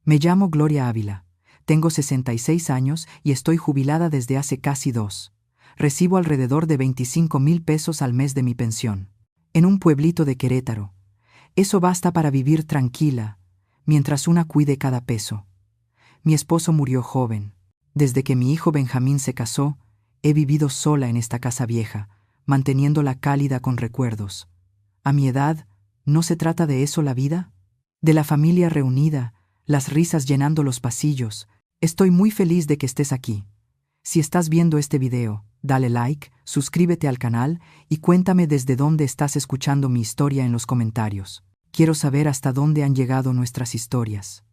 Me llamo Gloria Ávila. Tengo 66 años y estoy jubilada desde hace casi 2. Recibo alrededor de 25,000 pesos al mes de mi pensión. En un pueblito de Querétaro. Eso basta para vivir tranquila, mientras una cuide cada peso. Mi esposo murió joven. Desde que mi hijo Benjamín se casó, he vivido sola en esta casa vieja, manteniéndola cálida con recuerdos. A mi edad, ¿no se trata de eso la vida? De la familia reunida, las risas llenando los pasillos. Estoy muy feliz de que estés aquí. Si estás viendo este video, dale like, suscríbete al canal y cuéntame desde dónde estás escuchando mi historia en los comentarios. Quiero saber hasta dónde han llegado nuestras historias.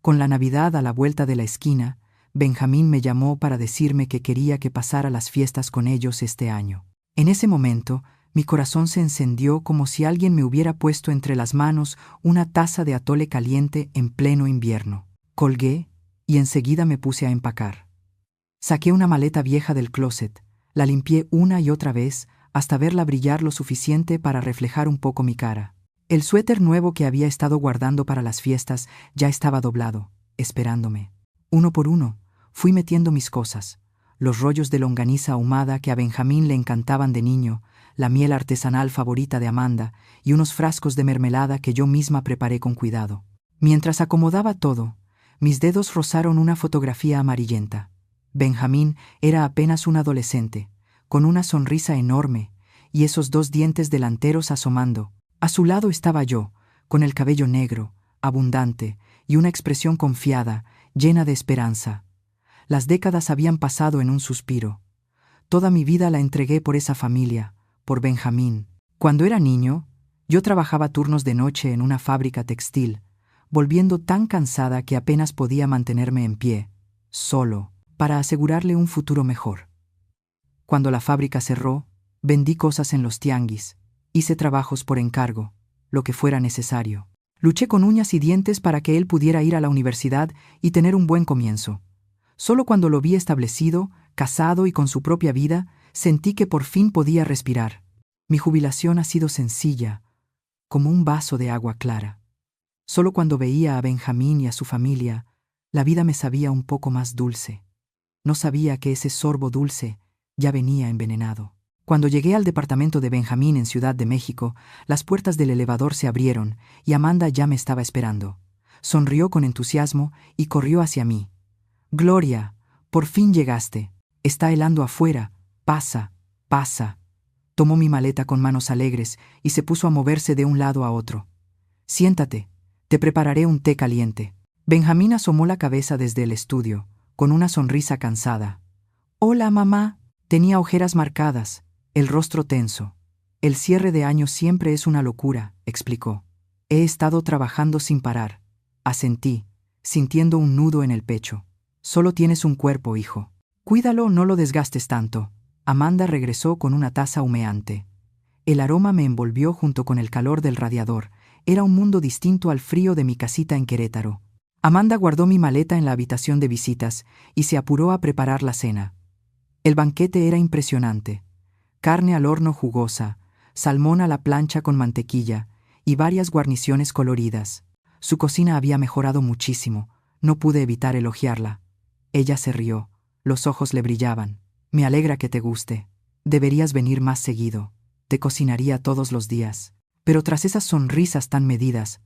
Con la Navidad a la vuelta de la esquina, Benjamín me llamó para decirme que quería que pasara las fiestas con ellos este año. En ese momento, mi corazón se encendió como si alguien me hubiera puesto entre las manos una taza de atole caliente en pleno invierno. Colgué y enseguida me puse a empacar. Saqué una maleta vieja del closet, la limpié una y otra vez hasta verla brillar lo suficiente para reflejar un poco mi cara. El suéter nuevo que había estado guardando para las fiestas ya estaba doblado, esperándome. Uno por uno, fui metiendo mis cosas, los rollos de longaniza ahumada que a Benjamín le encantaban de niño, la miel artesanal favorita de Amanda y unos frascos de mermelada que yo misma preparé con cuidado. Mientras acomodaba todo, mis dedos rozaron una fotografía amarillenta. Benjamín era apenas un adolescente, con una sonrisa enorme y esos 2 dientes delanteros asomando. A su lado estaba yo, con el cabello negro, abundante, y una expresión confiada, llena de esperanza. Las décadas habían pasado en un suspiro. Toda mi vida la entregué por esa familia, por Benjamín. Cuando era niño, yo trabajaba turnos de noche en una fábrica textil, volviendo tan cansada que apenas podía mantenerme en pie, solo, para asegurarle un futuro mejor. Cuando la fábrica cerró, vendí cosas en los tianguis, hice trabajos por encargo, lo que fuera necesario. Luché con uñas y dientes para que él pudiera ir a la universidad y tener un buen comienzo. Solo cuando lo vi establecido, casado y con su propia vida, sentí que por fin podía respirar. Mi jubilación ha sido sencilla, como un vaso de agua clara. Solo cuando veía a Benjamín y a su familia, la vida me sabía un poco más dulce. No sabía que ese sorbo dulce ya venía envenenado. Cuando llegué al departamento de Benjamín en Ciudad de México, las puertas del elevador se abrieron y Amanda ya me estaba esperando. Sonrió con entusiasmo y corrió hacia mí. «Gloria, por fin llegaste. Está helando afuera. Pasa, pasa». Tomó mi maleta con manos alegres y se puso a moverse de un lado a otro. «Siéntate, te prepararé un té caliente». Benjamín asomó la cabeza desde el estudio, con una sonrisa cansada. «Hola, mamá». Tenía ojeras marcadas, el rostro tenso. «El cierre de año siempre es una locura», explicó. «He estado trabajando sin parar», asentí, sintiendo un nudo en el pecho. «Solo tienes un cuerpo, hijo. Cuídalo, no lo desgastes tanto». Amanda regresó con una taza humeante. El aroma me envolvió junto con el calor del radiador. Era un mundo distinto al frío de mi casita en Querétaro. Amanda guardó mi maleta en la habitación de visitas y se apuró a preparar la cena. El banquete era impresionante. Carne al horno jugosa, salmón a la plancha con mantequilla y varias guarniciones coloridas. Su cocina había mejorado muchísimo. No pude evitar elogiarla. Ella se rió. Los ojos le brillaban. «Me alegra que te guste. Deberías venir más seguido. Te cocinaría todos los días». Pero tras esas sonrisas tan medidas,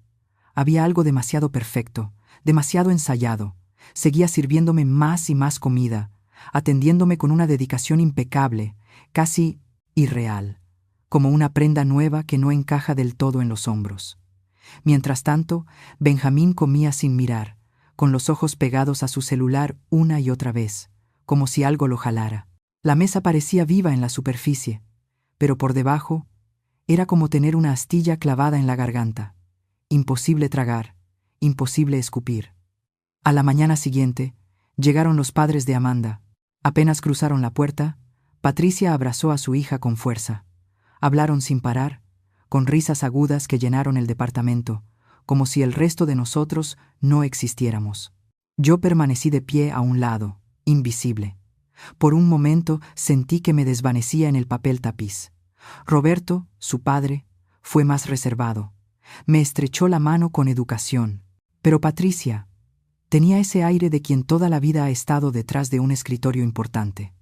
había algo demasiado perfecto, demasiado ensayado. Seguía sirviéndome más y más comida, atendiéndome con una dedicación impecable, casi irreal, como una prenda nueva que no encaja del todo en los hombros. Mientras tanto, Benjamín comía sin mirar, con los ojos pegados a su celular una y otra vez, como si algo lo jalara. La mesa parecía viva en la superficie, pero por debajo era como tener una astilla clavada en la garganta. Imposible tragar, imposible escupir. A la mañana siguiente, llegaron los padres de Amanda. Apenas cruzaron la puerta, Patricia abrazó a su hija con fuerza. Hablaron sin parar, con risas agudas que llenaron el departamento, como si el resto de nosotros no existiéramos. Yo permanecí de pie a un lado, invisible. Por un momento sentí que me desvanecía en el papel tapiz. Roberto, su padre, fue más reservado. Me estrechó la mano con educación. «Pero Patricia, Tenía ese aire de quien toda la vida ha estado detrás de un escritorio importante.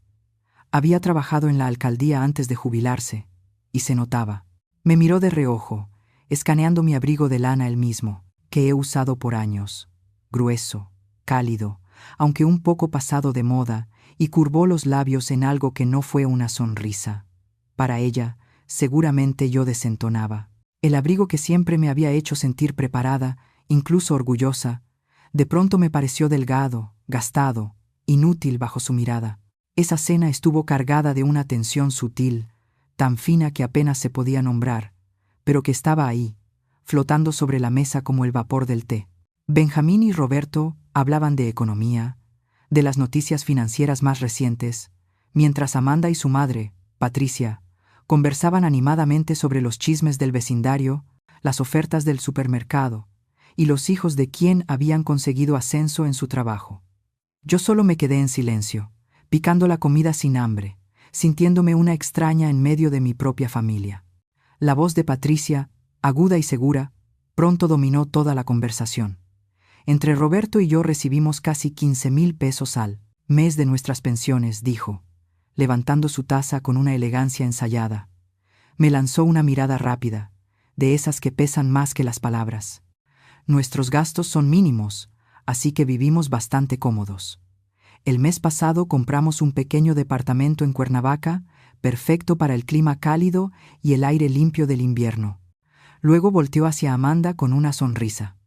Había trabajado en la alcaldía antes de jubilarse, y se notaba. Me miró de reojo, escaneando mi abrigo de lana el mismo, que he usado por años, grueso, cálido, aunque un poco pasado de moda, y curvó los labios en algo que no fue una sonrisa. Para ella, seguramente yo desentonaba. El abrigo que siempre me había hecho sentir preparada, incluso orgullosa, de pronto me pareció delgado, gastado, inútil bajo su mirada. Esa cena estuvo cargada de una tensión sutil, tan fina que apenas se podía nombrar, pero que estaba ahí, flotando sobre la mesa como el vapor del té. Benjamín y Roberto hablaban de economía, de las noticias financieras más recientes, mientras Amanda y su madre, Patricia, conversaban animadamente sobre los chismes del vecindario, las ofertas del supermercado y los hijos de quien habían conseguido ascenso en su trabajo. Yo solo me quedé en silencio, picando la comida sin hambre, sintiéndome una extraña en medio de mi propia familia. La voz de Patricia, aguda y segura, pronto dominó toda la conversación. Entre Roberto y yo recibimos casi 15,000 pesos al mes de nuestras pensiones, dijo, levantando su taza con una elegancia ensayada. Me lanzó una mirada rápida, de esas que pesan más que las palabras. Nuestros gastos son mínimos, así que vivimos bastante cómodos. El mes pasado compramos un pequeño departamento en Cuernavaca, perfecto para el clima cálido y el aire limpio del invierno. Luego volteó hacia Amanda con una sonrisa.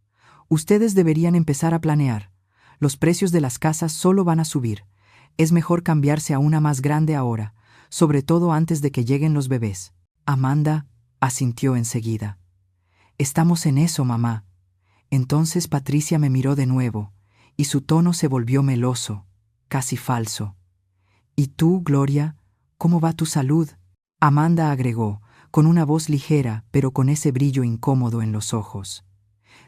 Ustedes deberían empezar a planear. Los precios de las casas solo van a subir. Es mejor cambiarse a una más grande ahora, sobre todo antes de que lleguen los bebés. Amanda asintió enseguida. Estamos en eso, mamá. Entonces Patricia me miró de nuevo, y su tono se volvió meloso, casi falso. ¿Y tú, Gloria, cómo va tu salud? Amanda agregó, con una voz ligera, pero con ese brillo incómodo en los ojos.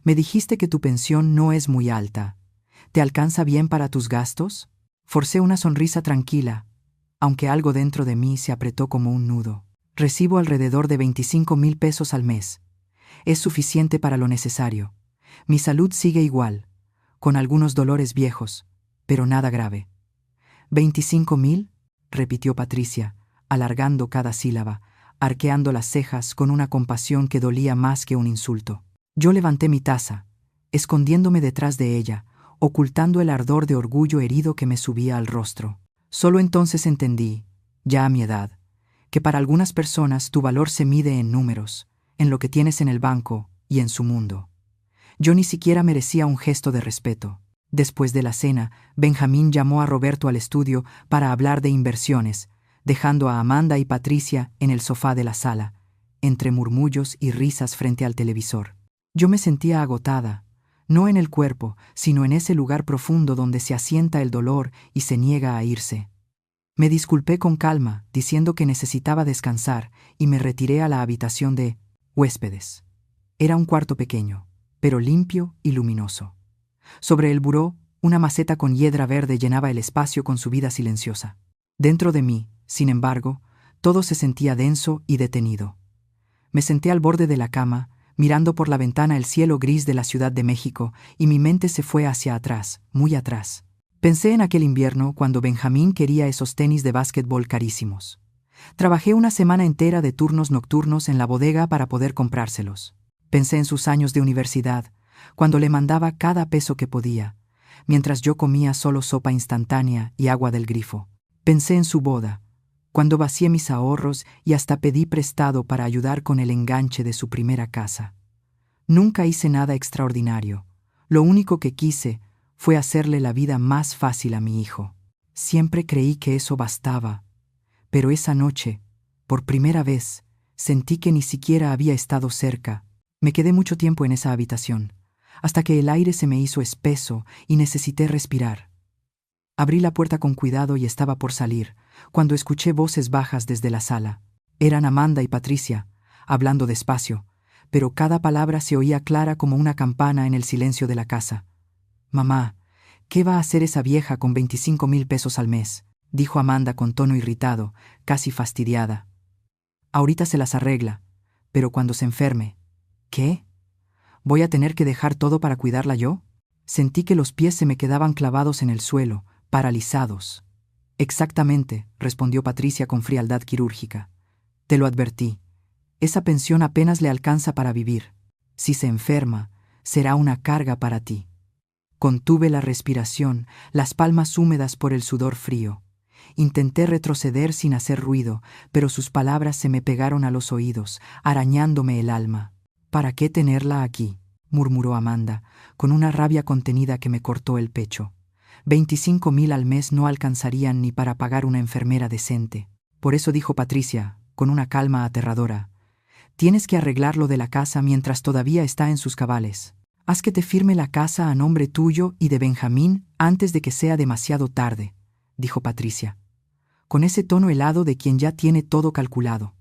Me dijiste que tu pensión no es muy alta. ¿Te alcanza bien para tus gastos? Forcé una sonrisa tranquila, aunque algo dentro de mí se apretó como un nudo. Recibo alrededor de 25,000 pesos al mes. Es suficiente para lo necesario. Mi salud sigue igual, con algunos dolores viejos, pero nada grave. ¿25,000? Repitió Patricia, alargando cada sílaba, arqueando las cejas con una compasión que dolía más que un insulto. Yo levanté mi taza, escondiéndome detrás de ella, ocultando el ardor de orgullo herido que me subía al rostro. Solo entonces entendí, ya a mi edad, que para algunas personas tu valor se mide en números, en lo que tienes en el banco y en su mundo. Yo ni siquiera merecía un gesto de respeto. Después de la cena, Benjamín llamó a Roberto al estudio para hablar de inversiones, dejando a Amanda y Patricia en el sofá de la sala, entre murmullos y risas frente al televisor. Yo me sentía agotada, no en el cuerpo, sino en ese lugar profundo donde se asienta el dolor y se niega a irse. Me disculpé con calma, diciendo que necesitaba descansar, y me retiré a la habitación de huéspedes. Era un cuarto pequeño, pero limpio y luminoso. Sobre el buró, una maceta con hiedra verde llenaba el espacio con su vida silenciosa. Dentro de mí, sin embargo, todo se sentía denso y detenido. Me senté al borde de la cama, mirando por la ventana el cielo gris de la Ciudad de México, y mi mente se fue hacia atrás, muy atrás. Pensé en aquel invierno cuando Benjamín quería esos tenis de básquetbol carísimos. Trabajé una semana entera de turnos nocturnos en la bodega para poder comprárselos. Pensé en sus años de universidad, cuando le mandaba cada peso que podía, mientras yo comía solo sopa instantánea y agua del grifo. Pensé en su boda, cuando vacié mis ahorros y hasta pedí prestado para ayudar con el enganche de su primera casa. Nunca hice nada extraordinario. Lo único que quise fue hacerle la vida más fácil a mi hijo. Siempre creí que eso bastaba, pero esa noche, por primera vez, sentí que ni siquiera había estado cerca. Me quedé mucho tiempo en esa habitación, hasta que el aire se me hizo espeso y necesité respirar. Abrí la puerta con cuidado y estaba por salir, cuando escuché voces bajas desde la sala. Eran Amanda y Patricia, hablando despacio, pero cada palabra se oía clara como una campana en el silencio de la casa. «Mamá, ¿qué va a hacer esa vieja con 25,000 pesos al mes?», dijo Amanda con tono irritado, casi fastidiada. «Ahorita se las arregla, pero cuando se enferme». «¿Qué? ¿Voy a tener que dejar todo para cuidarla yo?». Sentí que los pies se me quedaban clavados en el suelo, paralizados. Exactamente, respondió Patricia con frialdad quirúrgica. Te lo advertí. Esa pensión apenas le alcanza para vivir. Si se enferma, será una carga para ti. Contuve la respiración, las palmas húmedas por el sudor frío. Intenté retroceder sin hacer ruido, pero sus palabras se me pegaron a los oídos, arañándome el alma. ¿Para qué tenerla aquí?, murmuró Amanda, con una rabia contenida que me cortó el pecho. 25.000 al mes no alcanzarían ni para pagar una enfermera decente. Por eso dijo Patricia, con una calma aterradora: tienes que arreglar lo de la casa mientras todavía está en sus cabales. Haz que te firme la casa a nombre tuyo y de Benjamín antes de que sea demasiado tarde, dijo Patricia, con ese tono helado de quien ya tiene todo calculado.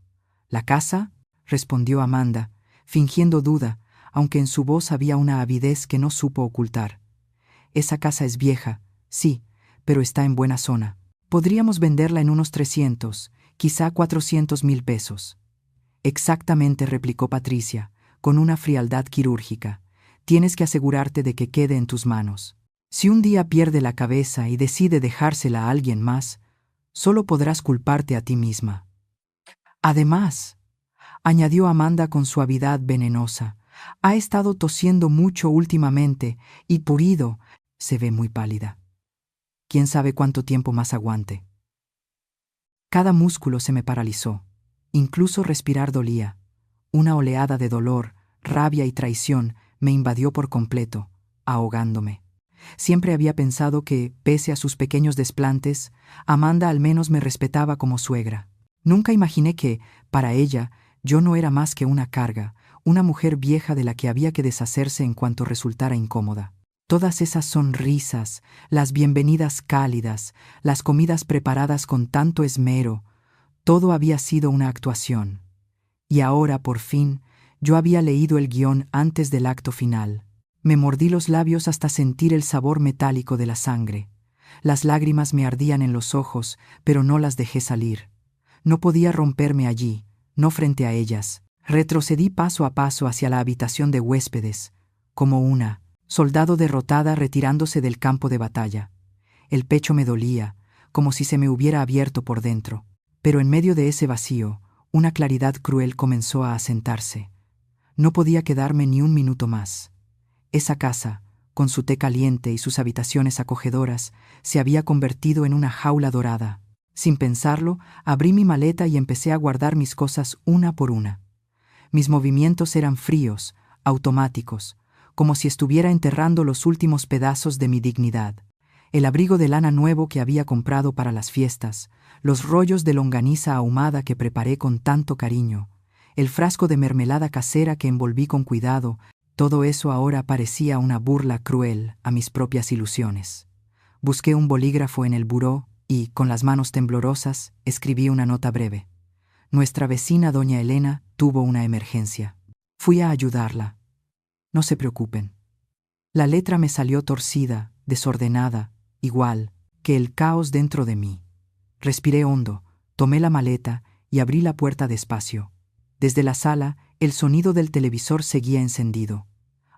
¿La casa?, respondió Amanda, fingiendo duda, aunque en su voz había una avidez que no supo ocultar. Esa casa es vieja, sí, pero está en buena zona. Podríamos venderla en unos 300, quizá 400.000 pesos. Exactamente, replicó Patricia, con una frialdad quirúrgica. Tienes que asegurarte de que quede en tus manos. Si un día pierde la cabeza y decide dejársela a alguien más, solo podrás culparte a ti misma. Además, añadió Amanda con suavidad venenosa, ha estado tosiendo mucho últimamente y Purido se ve muy pálida. ¿Quién sabe cuánto tiempo más aguante? Cada músculo se me paralizó. Incluso respirar dolía. Una oleada de dolor, rabia y traición me invadió por completo, ahogándome. Siempre había pensado que, pese a sus pequeños desplantes, Amanda al menos me respetaba como suegra. Nunca imaginé que, para ella, yo no era más que una carga, una mujer vieja de la que había que deshacerse en cuanto resultara incómoda. Todas esas sonrisas, las bienvenidas cálidas, las comidas preparadas con tanto esmero, todo había sido una actuación. Y ahora, por fin, yo había leído el guión antes del acto final. Me mordí los labios hasta sentir el sabor metálico de la sangre. Las lágrimas me ardían en los ojos, pero no las dejé salir. No podía romperme allí, no frente a ellas. Retrocedí paso a paso hacia la habitación de huéspedes, como una soldado derrotada retirándose del campo de batalla. El pecho me dolía, como si se me hubiera abierto por dentro. Pero en medio de ese vacío, una claridad cruel comenzó a asentarse. No podía quedarme ni un minuto más. Esa casa, con su té caliente y sus habitaciones acogedoras, se había convertido en una jaula dorada. Sin pensarlo, abrí mi maleta y empecé a guardar mis cosas una por una. Mis movimientos eran fríos, automáticos, como si estuviera enterrando los últimos pedazos de mi dignidad. El abrigo de lana nuevo que había comprado para las fiestas, los rollos de longaniza ahumada que preparé con tanto cariño, el frasco de mermelada casera que envolví con cuidado, todo eso ahora parecía una burla cruel a mis propias ilusiones. Busqué un bolígrafo en el buró y, con las manos temblorosas, escribí una nota breve. Nuestra vecina doña Elena tuvo una emergencia. Fui a ayudarla. No se preocupen. La letra me salió torcida, desordenada, igual que el caos dentro de mí. Respiré hondo, tomé la maleta y abrí la puerta despacio. Desde la sala, el sonido del televisor seguía encendido.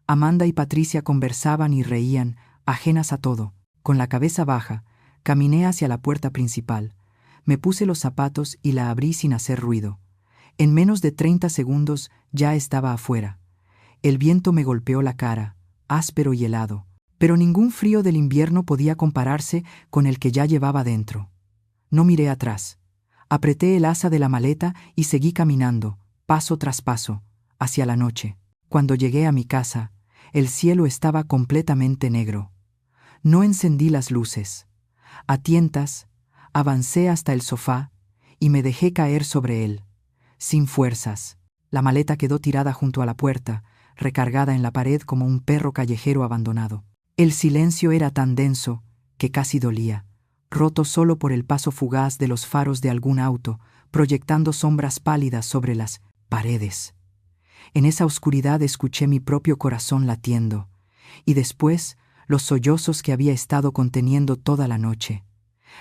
Amanda y Patricia conversaban y reían, ajenas a todo. Con la cabeza baja, caminé hacia la puerta principal. Me puse los zapatos y la abrí sin hacer ruido. En menos de 30 segundos ya estaba afuera. El viento me golpeó la cara, áspero y helado, pero ningún frío del invierno podía compararse con el que ya llevaba dentro. No miré atrás. Apreté el asa de la maleta y seguí caminando, paso tras paso, hacia la noche. Cuando llegué a mi casa, el cielo estaba completamente negro. No encendí las luces. A tientas, avancé hasta el sofá y me dejé caer sobre él, sin fuerzas. La maleta quedó tirada junto a la puerta, recargada en la pared como un perro callejero abandonado. El silencio era tan denso que casi dolía, roto solo por el paso fugaz de los faros de algún auto, proyectando sombras pálidas sobre las paredes. En esa oscuridad escuché mi propio corazón latiendo, y después los sollozos que había estado conteniendo toda la noche.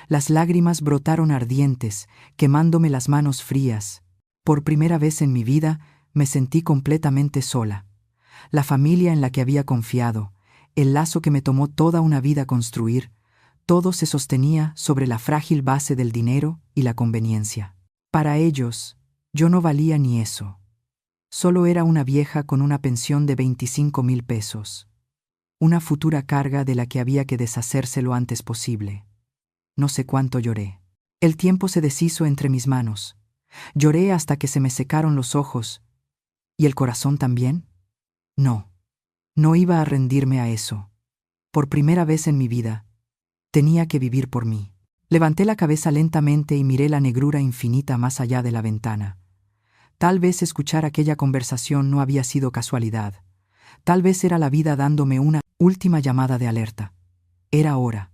Las lágrimas brotaron ardientes, quemándome las manos frías. Por primera vez en mi vida me sentí completamente sola. La familia en la que había confiado, El lazo que me tomó toda una vida construir, todo se sostenía sobre la frágil base del dinero y la conveniencia. Para ellos, yo no valía ni eso. Solo era una vieja con una pensión de 25,000 pesos. Una futura carga de la que había que deshacerse lo antes posible. No sé cuánto lloré. El tiempo se deshizo entre mis manos. Lloré hasta que se me secaron los ojos. ¿Y el corazón también? No. No iba a rendirme a eso. Por primera vez en mi vida, tenía que vivir por mí. Levanté la cabeza lentamente y miré la negrura infinita más allá de la ventana. Tal vez escuchar aquella conversación no había sido casualidad. Tal vez era la vida dándome una última llamada de alerta. Era hora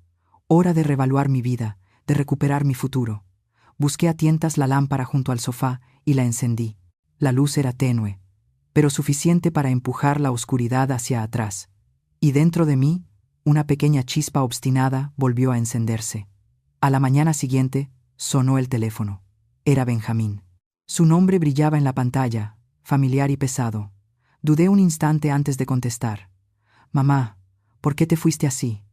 de reevaluar mi vida, de recuperar mi futuro. Busqué a tientas la lámpara junto al sofá y la encendí. La luz era tenue, pero suficiente para empujar la oscuridad hacia atrás. Y dentro de mí, una pequeña chispa obstinada volvió a encenderse. A la mañana siguiente, sonó el teléfono. Era Benjamín. Su nombre brillaba en la pantalla, familiar y pesado. Dudé un instante antes de contestar. «Mamá, ¿por qué te fuiste así?»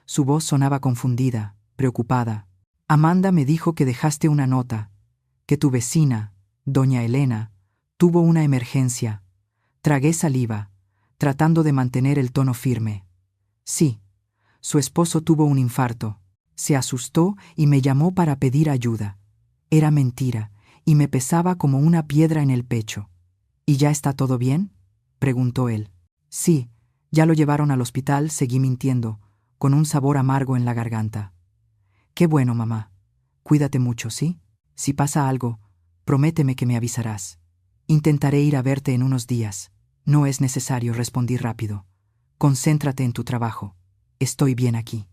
Su voz sonaba confundida, preocupada. «Amanda me dijo que dejaste una nota, que tu vecina, doña Elena, tuvo una emergencia». Tragué saliva, tratando de mantener el tono firme. «Sí, su esposo tuvo un infarto». Se asustó y me llamó para pedir ayuda. Era mentira, y me pesaba como una piedra en el pecho. «¿Y ya está todo bien?», preguntó él. «Sí, ya lo llevaron al hospital», seguí mintiendo, con un sabor amargo en la garganta. «Qué bueno, mamá. Cuídate mucho, ¿sí? Si pasa algo, prométeme que me avisarás. Intentaré ir a verte en unos días». «No es necesario», respondí rápido. «Concéntrate en tu trabajo. Estoy bien aquí».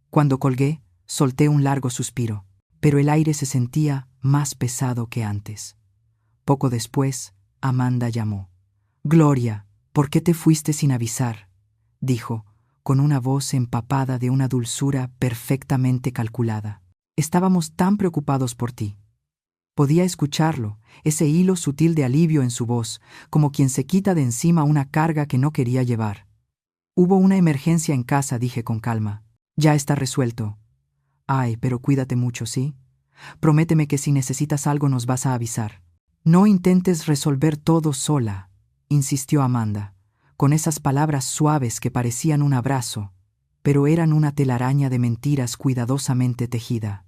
Cuando colgué, solté un largo suspiro, pero el aire se sentía más pesado que antes. Poco después, Amanda llamó. «Gloria, ¿por qué te fuiste sin avisar?», dijo, con una voz empapada de una dulzura perfectamente calculada. «Estábamos tan preocupados por ti». Podía escucharlo, ese hilo sutil de alivio en su voz, como quien se quita de encima una carga que no quería llevar. «Hubo una emergencia en casa», dije con calma. «Ya está resuelto». «Ay, pero cuídate mucho, ¿sí? Prométeme que si necesitas algo nos vas a avisar». «No intentes resolver todo sola», insistió Amanda, con esas palabras suaves que parecían un abrazo, pero eran una telaraña de mentiras cuidadosamente tejida.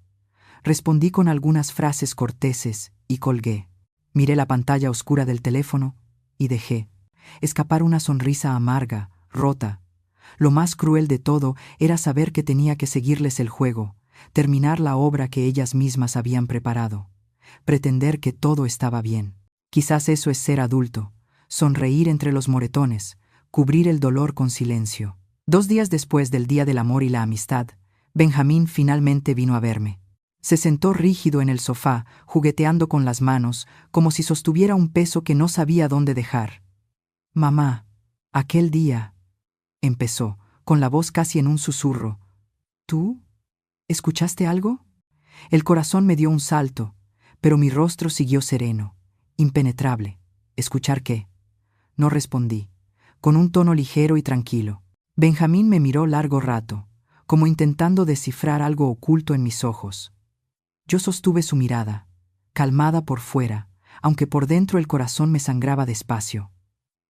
Respondí con algunas frases corteses y colgué. Miré la pantalla oscura del teléfono y dejé escapar una sonrisa amarga, rota. Lo más cruel de todo era saber que tenía que seguirles el juego, terminar la obra que ellas mismas habían preparado, pretender que todo estaba bien. Quizás eso es ser adulto, sonreír entre los moretones, cubrir el dolor con silencio. 2 días después del Día del Amor y la Amistad, Benjamín finalmente vino a verme. Se sentó rígido en el sofá, jugueteando con las manos, como si sostuviera un peso que no sabía dónde dejar. «Mamá, aquel día», empezó, con la voz casi en un susurro. «¿Tú? ¿Escuchaste algo?». El corazón me dio un salto, pero mi rostro siguió sereno, impenetrable. «¿Escuchar qué?». No respondí, con un tono ligero y tranquilo. Benjamín me miró largo rato, como intentando descifrar algo oculto en mis ojos. Yo sostuve su mirada, calmada por fuera, aunque por dentro el corazón me sangraba despacio.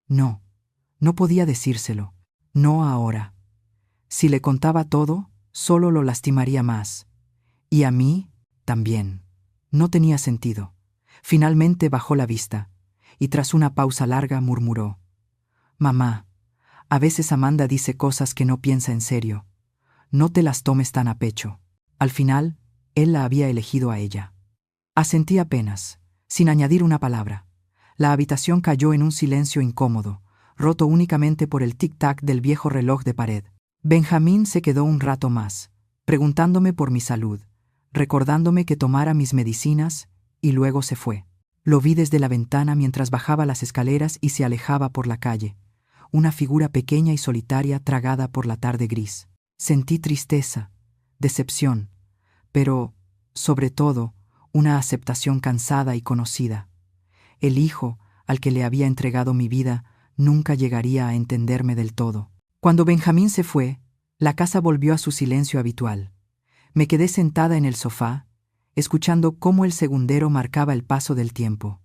No podía decírselo. No ahora. Si le contaba todo, solo lo lastimaría más. Y a mí, también. No tenía sentido. Finalmente bajó la vista, y tras una pausa larga murmuró: «Mamá, a veces Amanda dice cosas que no piensa en serio. No te las tomes tan a pecho». Al final, él la había elegido a ella. Asentí apenas, sin añadir una palabra. La habitación cayó en un silencio incómodo, roto únicamente por el tic-tac del viejo reloj de pared. Benjamín se quedó un rato más, preguntándome por mi salud, recordándome que tomara mis medicinas, y luego se fue. Lo vi desde la ventana mientras bajaba las escaleras y se alejaba por la calle, una figura pequeña y solitaria tragada por la tarde gris. Sentí tristeza, decepción, pero, sobre todo, una aceptación cansada y conocida. El hijo, al que le había entregado mi vida, nunca llegaría a entenderme del todo. Cuando Benjamín se fue, la casa volvió a su silencio habitual. Me quedé sentada en el sofá, escuchando cómo el segundero marcaba el paso del tiempo.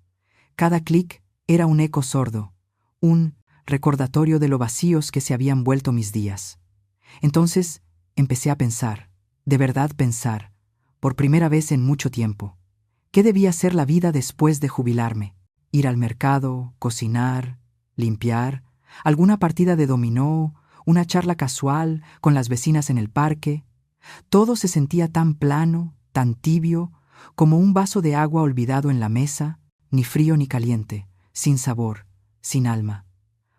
Cada clic era un eco sordo, un recordatorio de lo vacíos que se habían vuelto mis días. Entonces empecé a pensar, de verdad pensar, por primera vez en mucho tiempo. ¿Qué debía ser la vida después de jubilarme? Ir al mercado, cocinar, limpiar, alguna partida de dominó, una charla casual con las vecinas en el parque. Todo se sentía tan plano, tan tibio, como un vaso de agua olvidado en la mesa, ni frío ni caliente, sin sabor, sin alma.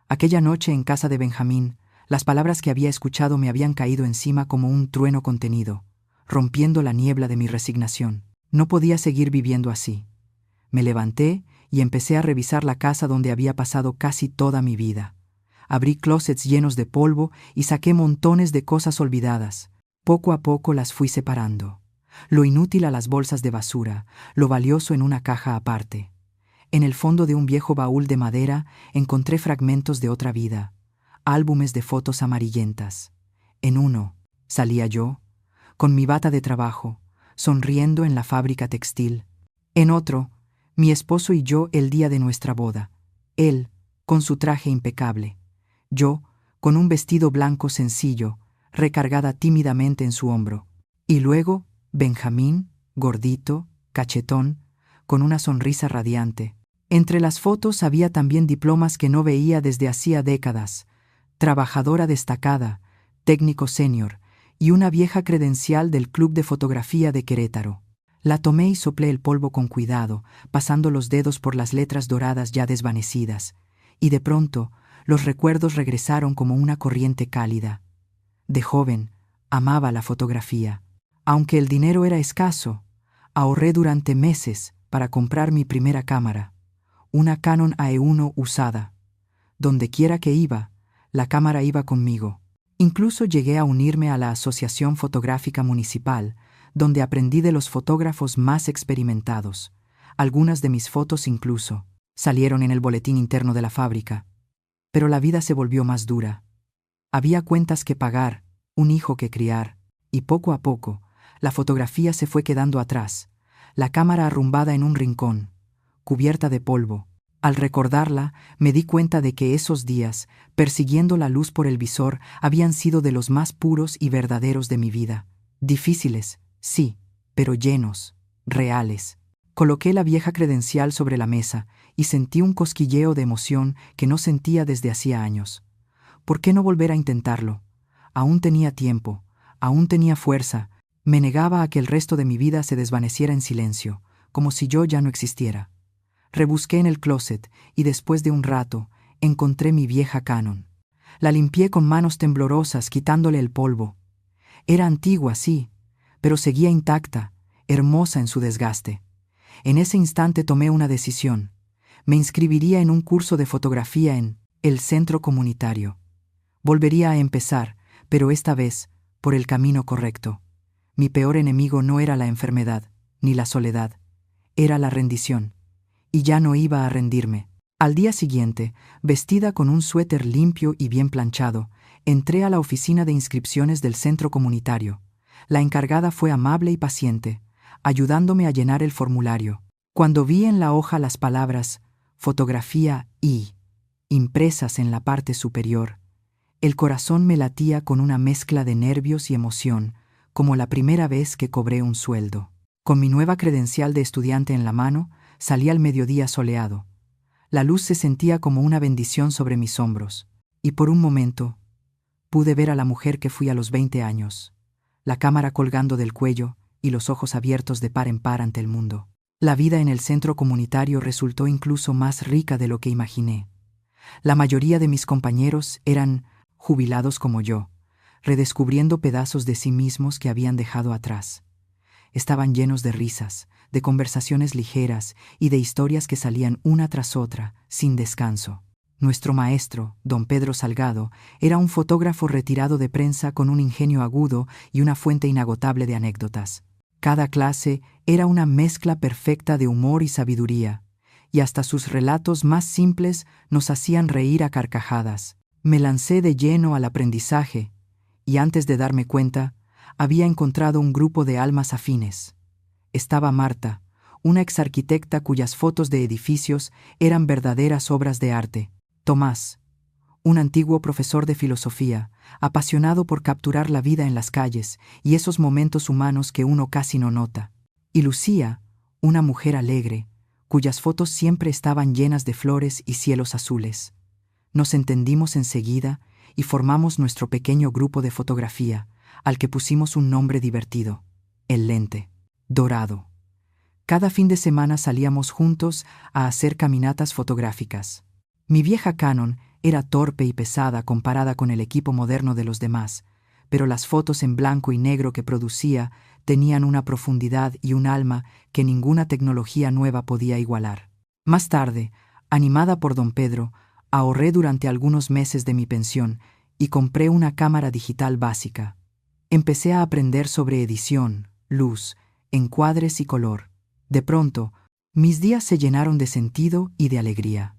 Aquella noche en casa de Benjamín, las palabras que había escuchado me habían caído encima como un trueno contenido, rompiendo la niebla de mi resignación. No podía seguir viviendo así. Me levanté y empecé a revisar la casa donde había pasado casi toda mi vida. Abrí closets llenos de polvo y saqué montones de cosas olvidadas. Poco a poco las fui separando. Lo inútil a las bolsas de basura, lo valioso en una caja aparte. En el fondo de un viejo baúl de madera encontré fragmentos de otra vida, álbumes de fotos amarillentas. En uno salía yo, con mi bata de trabajo, sonriendo en la fábrica textil. En otro, mi esposo y yo el día de nuestra boda. Él, con su traje impecable. Yo, con un vestido blanco sencillo, recargada tímidamente en su hombro. Y luego, Benjamín, gordito, cachetón, con una sonrisa radiante. Entre las fotos había también diplomas que no veía desde hacía décadas. Trabajadora destacada, técnico senior, y una vieja credencial del Club de Fotografía de Querétaro. La tomé y soplé el polvo con cuidado, pasando los dedos por las letras doradas ya desvanecidas, y de pronto los recuerdos regresaron como una corriente cálida. De joven, amaba la fotografía. Aunque el dinero era escaso, ahorré durante meses para comprar mi primera cámara, una Canon AE1 usada. Donde quiera que iba, la cámara iba conmigo. Incluso llegué a unirme a la Asociación Fotográfica Municipal, donde aprendí de los fotógrafos más experimentados. Algunas de mis fotos incluso salieron en el boletín interno de la fábrica. Pero la vida se volvió más dura. Había cuentas que pagar, un hijo que criar, y poco a poco, la fotografía se fue quedando atrás, la cámara arrumbada en un rincón, cubierta de polvo. Al recordarla, me di cuenta de que esos días, persiguiendo la luz por el visor, habían sido de los más puros y verdaderos de mi vida. Difíciles, sí, pero llenos, reales. Coloqué la vieja credencial sobre la mesa y sentí un cosquilleo de emoción que no sentía desde hacía años. ¿Por qué no volver a intentarlo? Aún tenía tiempo, aún tenía fuerza. Me negaba a que el resto de mi vida se desvaneciera en silencio, como si yo ya no existiera. Rebusqué en el closet y después de un rato encontré mi vieja Canon. La limpié con manos temblorosas, quitándole el polvo. Era antigua, sí, pero seguía intacta, hermosa en su desgaste. En ese instante tomé una decisión. Me inscribiría en un curso de fotografía en el centro comunitario. Volvería a empezar, pero esta vez por el camino correcto. Mi peor enemigo no era la enfermedad, ni la soledad. Era la rendición. Y ya no iba a rendirme. Al día siguiente, vestida con un suéter limpio y bien planchado, entré a la oficina de inscripciones del centro comunitario. La encargada fue amable y paciente, ayudándome a llenar el formulario. Cuando vi en la hoja las palabras fotografía y impresas en la parte superior, el corazón me latía con una mezcla de nervios y emoción, como la primera vez que cobré un sueldo. Con mi nueva credencial de estudiante en la mano, salí al mediodía soleado. La luz se sentía como una bendición sobre mis hombros, y por un momento pude ver a la mujer que fui a los 20 años, la cámara colgando del cuello y los ojos abiertos de par en par ante el mundo. La vida en el centro comunitario resultó incluso más rica de lo que imaginé. La mayoría de mis compañeros eran jubilados como yo, redescubriendo pedazos de sí mismos que habían dejado atrás. Estaban llenos de risas, de conversaciones ligeras y de historias que salían una tras otra, sin descanso. Nuestro maestro, don Pedro Salgado, era un fotógrafo retirado de prensa con un ingenio agudo y una fuente inagotable de anécdotas. Cada clase era una mezcla perfecta de humor y sabiduría, y hasta sus relatos más simples nos hacían reír a carcajadas. Me lancé de lleno al aprendizaje, y antes de darme cuenta, había encontrado un grupo de almas afines. Estaba Marta, una exarquitecta cuyas fotos de edificios eran verdaderas obras de arte. Tomás, un antiguo profesor de filosofía, apasionado por capturar la vida en las calles y esos momentos humanos que uno casi no nota. Y Lucía, una mujer alegre, cuyas fotos siempre estaban llenas de flores y cielos azules. Nos entendimos enseguida y formamos nuestro pequeño grupo de fotografía, al que pusimos un nombre divertido: El Lente Dorado. Cada fin de semana salíamos juntos a hacer caminatas fotográficas. Mi vieja Canon era torpe y pesada comparada con el equipo moderno de los demás, pero las fotos en blanco y negro que producía tenían una profundidad y un alma que ninguna tecnología nueva podía igualar. Más tarde, animada por don Pedro, ahorré durante algunos meses de mi pensión y compré una cámara digital básica. Empecé a aprender sobre edición, luz, encuadres y color. De pronto, mis días se llenaron de sentido y de alegría.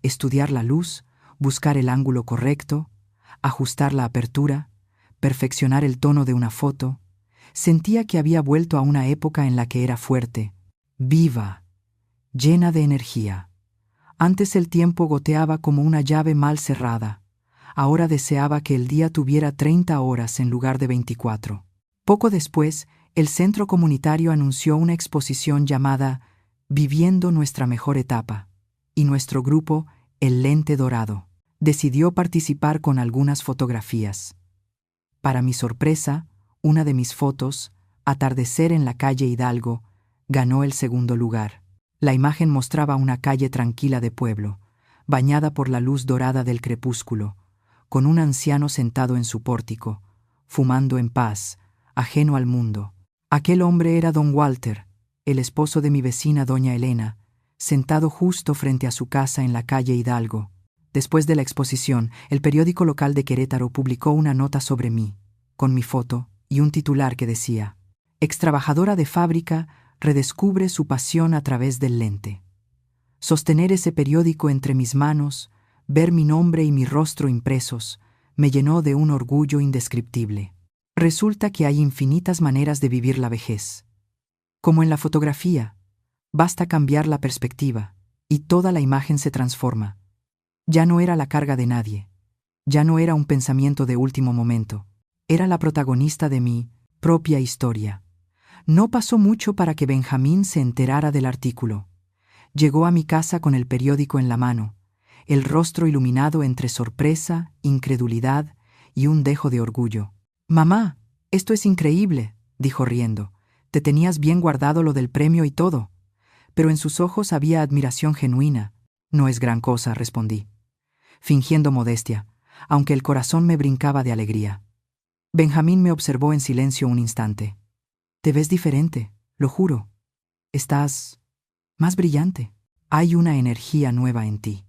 Estudiar la luz, buscar el ángulo correcto, ajustar la apertura, perfeccionar el tono de una foto. Sentía que había vuelto a una época en la que era fuerte, viva, llena de energía. Antes el tiempo goteaba como una llave mal cerrada. Ahora deseaba que el día tuviera 30 horas en lugar de 24. Poco después, el centro comunitario anunció una exposición llamada Viviendo nuestra mejor etapa, y nuestro grupo, El Lente Dorado, decidió participar con algunas fotografías. Para mi sorpresa, una de mis fotos, Atardecer en la calle Hidalgo, ganó el segundo lugar. La imagen mostraba una calle tranquila de pueblo, bañada por la luz dorada del crepúsculo, con un anciano sentado en su pórtico, fumando en paz, ajeno al mundo. Aquel hombre era don Walter, el esposo de mi vecina doña Elena, sentado justo frente a su casa en la calle Hidalgo. Después de la exposición, el periódico local de Querétaro publicó una nota sobre mí, con mi foto y un titular que decía: Extrabajadora de fábrica redescubre su pasión a través del lente. Sostener ese periódico entre mis manos, ver mi nombre y mi rostro impresos, me llenó de un orgullo indescriptible. Resulta que hay infinitas maneras de vivir la vejez. Como en la fotografía, basta cambiar la perspectiva y toda la imagen se transforma. Ya no era la carga de nadie, ya no era un pensamiento de último momento, era la protagonista de mi propia historia. No pasó mucho para que Benjamín se enterara del artículo. Llegó a mi casa con el periódico en la mano, el rostro iluminado entre sorpresa, incredulidad y un dejo de orgullo. «Mamá, esto es increíble», dijo riendo. «Te tenías bien guardado lo del premio y todo». Pero en sus ojos había admiración genuina. «No es gran cosa», respondí, fingiendo modestia, aunque el corazón me brincaba de alegría. Benjamín me observó en silencio un instante. «Te ves diferente, lo juro. Estás más brillante. Hay una energía nueva en ti».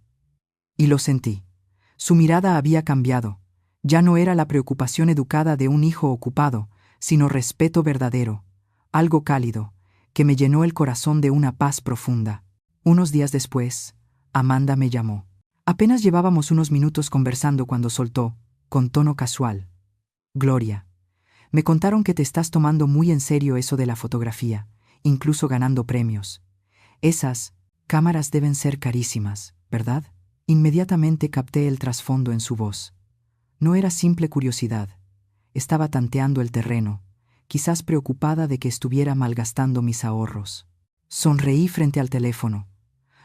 Y lo sentí. Su mirada había cambiado. Ya no era la preocupación educada de un hijo ocupado, sino respeto verdadero, algo cálido, que me llenó el corazón de una paz profunda. Unos días después, Amanda me llamó. Apenas llevábamos unos minutos conversando cuando soltó, con tono casual: «Gloria, me contaron que te estás tomando muy en serio eso de la fotografía, incluso ganando premios. Esas cámaras deben ser carísimas, ¿verdad?» Inmediatamente capté el trasfondo en su voz. No era simple curiosidad. Estaba tanteando el terreno, quizás preocupada de que estuviera malgastando mis ahorros. Sonreí frente al teléfono.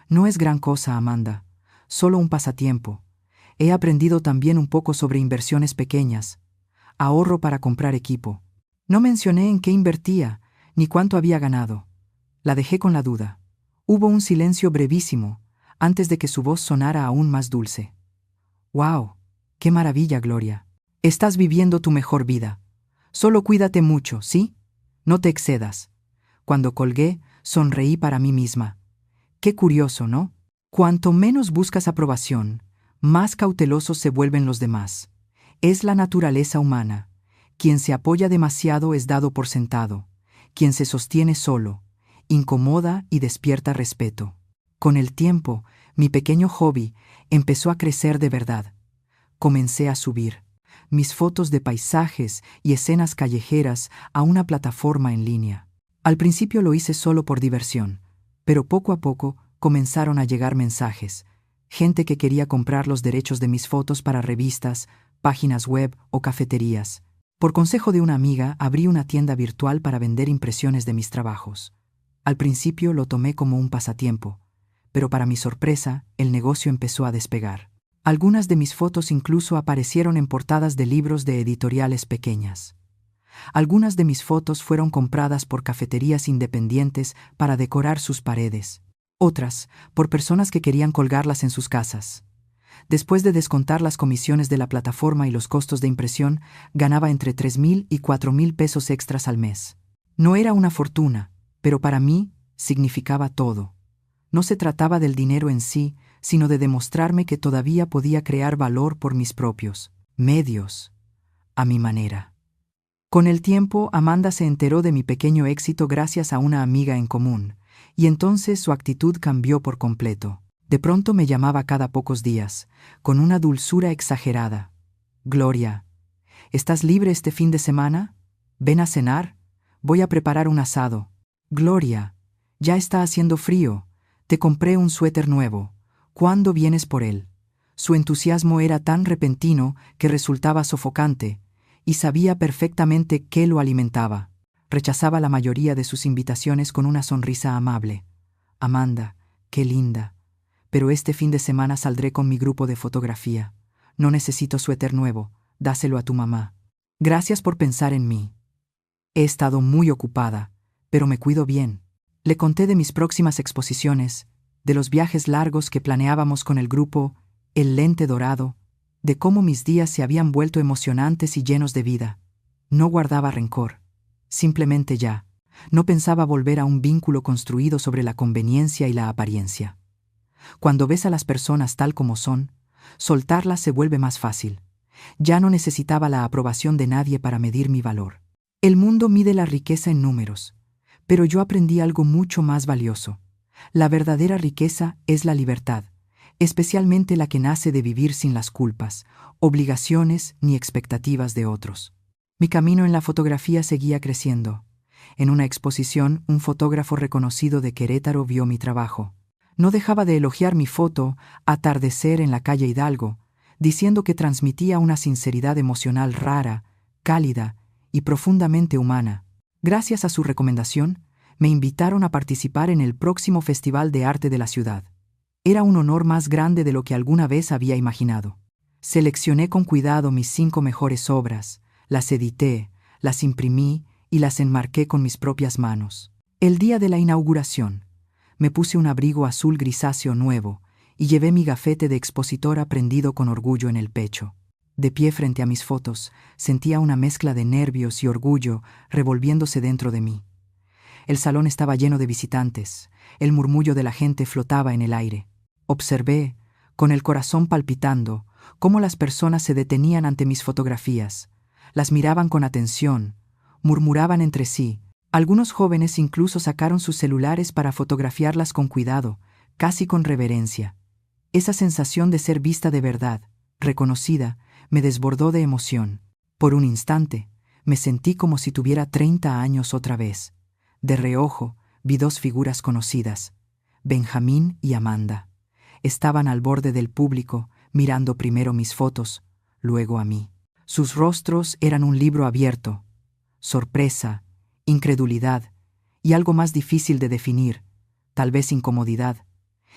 «No es gran cosa, Amanda, solo un pasatiempo. He aprendido también un poco sobre inversiones pequeñas. Ahorro para comprar equipo». No mencioné en qué invertía, ni cuánto había ganado. La dejé con la duda. Hubo un silencio brevísimo, antes de que su voz sonara aún más dulce. «¡Wow! ¡Qué maravilla, Gloria! Estás viviendo tu mejor vida. Solo cuídate mucho, ¿sí? No te excedas». Cuando colgué, sonreí para mí misma. Qué curioso, ¿no? Cuanto menos buscas aprobación, más cautelosos se vuelven los demás. Es la naturaleza humana. Quien se apoya demasiado es dado por sentado. Quien se sostiene solo, incomoda y despierta respeto. Con el tiempo, mi pequeño hobby empezó a crecer de verdad. Comencé a subir mis fotos de paisajes y escenas callejeras a una plataforma en línea. Al principio lo hice solo por diversión, pero poco a poco comenzaron a llegar mensajes, gente que quería comprar los derechos de mis fotos para revistas, páginas web o cafeterías. Por consejo de una amiga, abrí una tienda virtual para vender impresiones de mis trabajos. Al principio lo tomé como un pasatiempo, pero para mi sorpresa, el negocio empezó a despegar. Algunas de mis fotos incluso aparecieron en portadas de libros de editoriales pequeñas. Algunas de mis fotos fueron compradas por cafeterías independientes para decorar sus paredes. Otras, por personas que querían colgarlas en sus casas. Después de descontar las comisiones de la plataforma y los costos de impresión, ganaba entre 3,000 y 4,000 pesos extras al mes. No era una fortuna, pero para mí significaba todo. No se trataba del dinero en sí, sino de demostrarme que todavía podía crear valor por mis propios medios, a mi manera. Con el tiempo, Amanda se enteró de mi pequeño éxito gracias a una amiga en común, y entonces su actitud cambió por completo. De pronto me llamaba cada pocos días, con una dulzura exagerada. «Gloria, ¿estás libre este fin de semana? Ven a cenar. Voy a preparar un asado. Gloria, ya está haciendo frío. Te compré un suéter nuevo. ¿Cuándo vienes por él?» Su entusiasmo era tan repentino que resultaba sofocante, y sabía perfectamente qué lo alimentaba. Rechazaba la mayoría de sus invitaciones con una sonrisa amable. «Amanda, qué linda. Pero este fin de semana saldré con mi grupo de fotografía. No necesito suéter nuevo. Dáselo a tu mamá. Gracias por pensar en mí. He estado muy ocupada, pero me cuido bien». Le conté de mis próximas exposiciones, de los viajes largos que planeábamos con el grupo, el lente dorado, de cómo mis días se habían vuelto emocionantes y llenos de vida. No guardaba rencor. Simplemente ya. No pensaba volver a un vínculo construido sobre la conveniencia y la apariencia. Cuando ves a las personas tal como son, soltarlas se vuelve más fácil. Ya no necesitaba la aprobación de nadie para medir mi valor. El mundo mide la riqueza en números, pero yo aprendí algo mucho más valioso. La verdadera riqueza es la libertad, especialmente la que nace de vivir sin las culpas, obligaciones ni expectativas de otros. Mi camino en la fotografía seguía creciendo. En una exposición, un fotógrafo reconocido de Querétaro vio mi trabajo. No dejaba de elogiar mi foto, Atardecer en la calle Hidalgo, diciendo que transmitía una sinceridad emocional rara, cálida y profundamente humana. Gracias a su recomendación, me invitaron a participar en el próximo Festival de Arte de la ciudad. Era un honor más grande de lo que alguna vez había imaginado. Seleccioné con cuidado mis 5 mejores obras, las edité, las imprimí y las enmarqué con mis propias manos. El día de la inauguración, me puse un abrigo azul grisáceo nuevo y llevé mi gafete de expositora prendido con orgullo en el pecho. De pie frente a mis fotos, sentía una mezcla de nervios y orgullo revolviéndose dentro de mí. El salón estaba lleno de visitantes, el murmullo de la gente flotaba en el aire. Observé, con el corazón palpitando, cómo las personas se detenían ante mis fotografías, las miraban con atención, murmuraban entre sí. Algunos jóvenes incluso sacaron sus celulares para fotografiarlas con cuidado, casi con reverencia. Esa sensación de ser vista de verdad, reconocida, me desbordó de emoción. Por un instante, me sentí como si tuviera 30 años otra vez. De reojo, vi 2 figuras conocidas, Benjamín y Amanda. Estaban al borde del público, mirando primero mis fotos, luego a mí. Sus rostros eran un libro abierto. Sorpresa, incredulidad y algo más difícil de definir, tal vez incomodidad,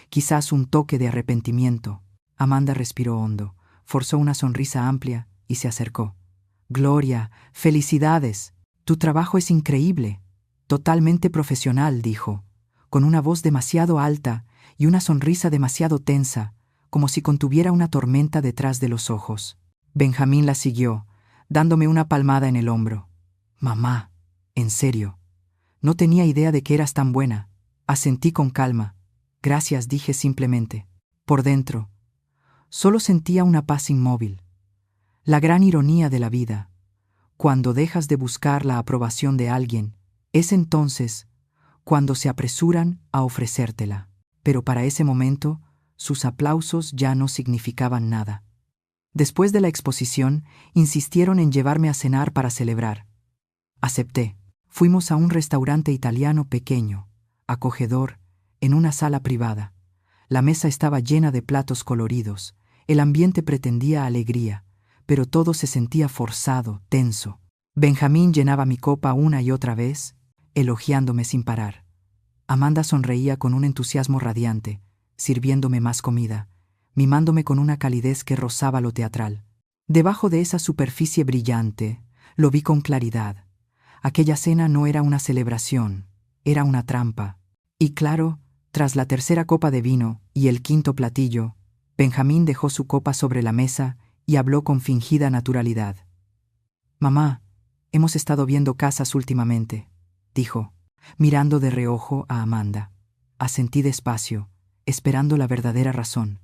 quizás un toque de arrepentimiento. Amanda respiró hondo, forzó una sonrisa amplia y se acercó. «Gloria, felicidades. Tu trabajo es increíble. Totalmente profesional», dijo, con una voz demasiado alta y una sonrisa demasiado tensa, como si contuviera una tormenta detrás de los ojos. Benjamín la siguió, dándome una palmada en el hombro. «Mamá, en serio. No tenía idea de que eras tan buena». Asentí con calma. «Gracias», dije simplemente. Por dentro, solo sentía una paz inmóvil. La gran ironía de la vida. Cuando dejas de buscar la aprobación de alguien, es entonces cuando se apresuran a ofrecértela. Pero para ese momento, sus aplausos ya no significaban nada. Después de la exposición, insistieron en llevarme a cenar para celebrar. Acepté. Fuimos a un restaurante italiano pequeño, acogedor, en una sala privada. La mesa estaba llena de platos coloridos. El ambiente pretendía alegría, pero todo se sentía forzado, tenso. Benjamín llenaba mi copa una y otra vez, elogiándome sin parar. Amanda sonreía con un entusiasmo radiante, sirviéndome más comida, mimándome con una calidez que rozaba lo teatral. Debajo de esa superficie brillante, lo vi con claridad. Aquella cena no era una celebración, era una trampa. Y claro, tras la tercera copa de vino y el quinto platillo, Benjamín dejó su copa sobre la mesa y habló con fingida naturalidad. «Mamá, hemos estado viendo casas últimamente», dijo, mirando de reojo a Amanda. Asentí despacio, esperando la verdadera razón.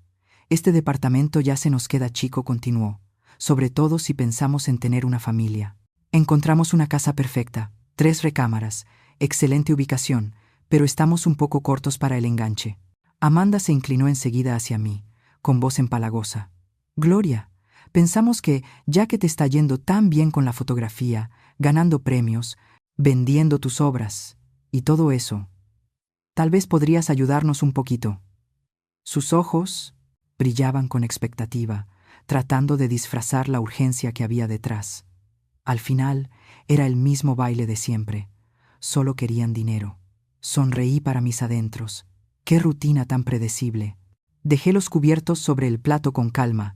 «Este departamento ya se nos queda chico», continuó, «sobre todo si pensamos en tener una familia. Encontramos una casa perfecta, 3 recámaras, excelente ubicación, pero estamos un poco cortos para el enganche». Amanda se inclinó enseguida hacia mí, con voz empalagosa. «Gloria, pensamos que, ya que te está yendo tan bien con la fotografía, ganando premios, vendiendo tus obras y todo eso, tal vez podrías ayudarnos un poquito». Sus ojos brillaban con expectativa, tratando de disfrazar la urgencia que había detrás. Al final, era el mismo baile de siempre. Solo querían dinero. Sonreí para mis adentros. Qué rutina tan predecible. Dejé los cubiertos sobre el plato con calma.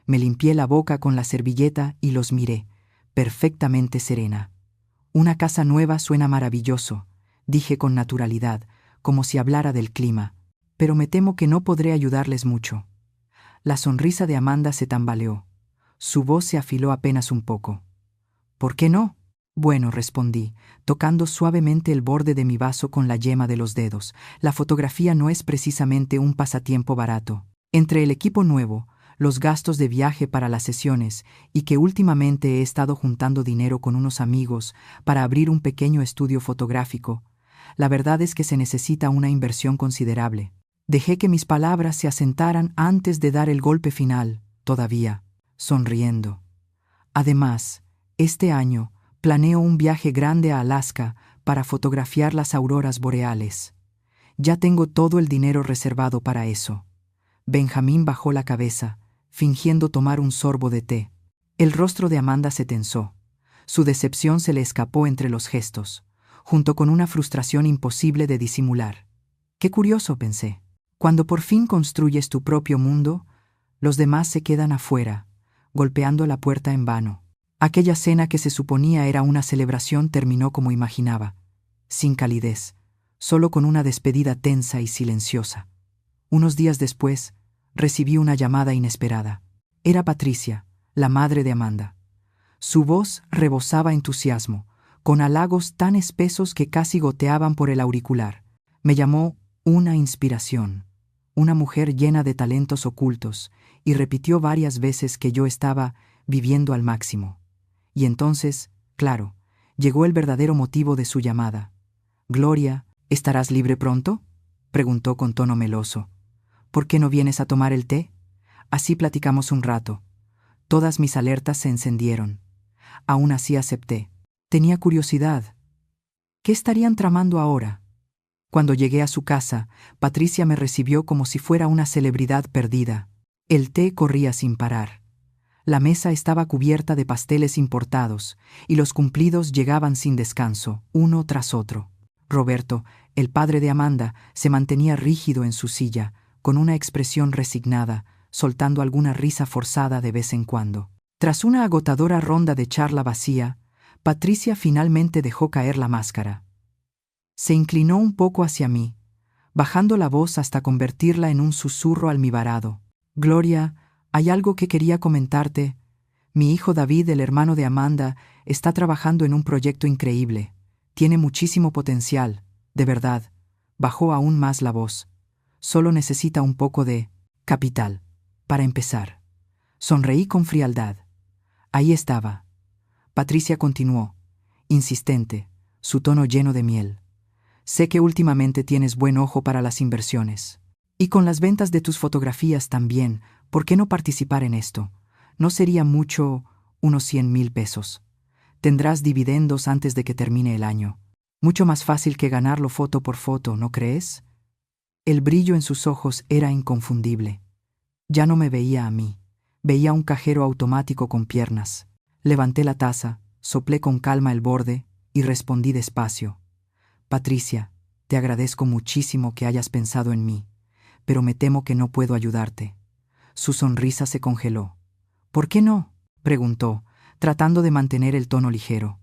Me limpié la boca con la servilleta y los miré, perfectamente serena. «Una casa nueva suena maravilloso», dije con naturalidad, como si hablara del clima, «pero me temo que no podré ayudarles mucho». La sonrisa de Amanda se tambaleó. Su voz se afiló apenas un poco. «¿Por qué no?». «Bueno», respondí, tocando suavemente el borde de mi vaso con la yema de los dedos. «La fotografía no es precisamente un pasatiempo barato. Entre el equipo nuevo, los gastos de viaje para las sesiones y que últimamente he estado juntando dinero con unos amigos para abrir un pequeño estudio fotográfico, la verdad es que se necesita una inversión considerable». Dejé que mis palabras se asentaran antes de dar el golpe final, todavía, sonriendo. «Además, este año planeo un viaje grande a Alaska para fotografiar las auroras boreales. Ya tengo todo el dinero reservado para eso». Benjamín bajó la cabeza, fingiendo tomar un sorbo de té. El rostro de Amanda se tensó. Su decepción se le escapó entre los gestos, junto con una frustración imposible de disimular. «Qué curioso», pensé. «Cuando por fin construyes tu propio mundo, los demás se quedan afuera, golpeando la puerta en vano». Aquella cena que se suponía era una celebración terminó como imaginaba, sin calidez, solo con una despedida tensa y silenciosa. Unos días después, recibí una llamada inesperada. Era Patricia, la madre de Amanda. Su voz rebosaba entusiasmo, con halagos tan espesos que casi goteaban por el auricular. Me llamó una inspiración, una mujer llena de talentos ocultos, y repitió varias veces que yo estaba viviendo al máximo. Y entonces, claro, llegó el verdadero motivo de su llamada. «Gloria, ¿estarás libre pronto?», preguntó con tono meloso. «¿Por qué no vienes a tomar el té? Así platicamos un rato». Todas mis alertas se encendieron. Aún así acepté. Tenía curiosidad. ¿Qué estarían tramando ahora? Cuando llegué a su casa, Patricia me recibió como si fuera una celebridad perdida. El té corría sin parar. La mesa estaba cubierta de pasteles importados, y los cumplidos llegaban sin descanso, uno tras otro. Roberto, el padre de Amanda, se mantenía rígido en su silla, con una expresión resignada, soltando alguna risa forzada de vez en cuando. Tras una agotadora ronda de charla vacía, Patricia finalmente dejó caer la máscara. Se inclinó un poco hacia mí, bajando la voz hasta convertirla en un susurro almibarado. «Gloria, hay algo que quería comentarte. Mi hijo David, el hermano de Amanda, está trabajando en un proyecto increíble. Tiene muchísimo potencial, de verdad». Bajó aún más la voz. «Solo necesita un poco de capital, para empezar». Sonreí con frialdad. Ahí estaba. Patricia continuó, insistente, su tono lleno de miel. «Sé que últimamente tienes buen ojo para las inversiones. Y con las ventas de tus fotografías también, ¿por qué no participar en esto? No sería mucho, unos 100,000 pesos. Tendrás dividendos antes de que termine el año. Mucho más fácil que ganarlo foto por foto, ¿no crees? El brillo en sus ojos era inconfundible. Ya no me veía a mí. Veía un cajero automático con piernas. Levanté la taza, soplé con calma el borde y respondí despacio. Patricia, te agradezco muchísimo que hayas pensado en mí, pero me temo que no puedo ayudarte. Su sonrisa se congeló. ¿Por qué no?, preguntó, tratando de mantener el tono ligero.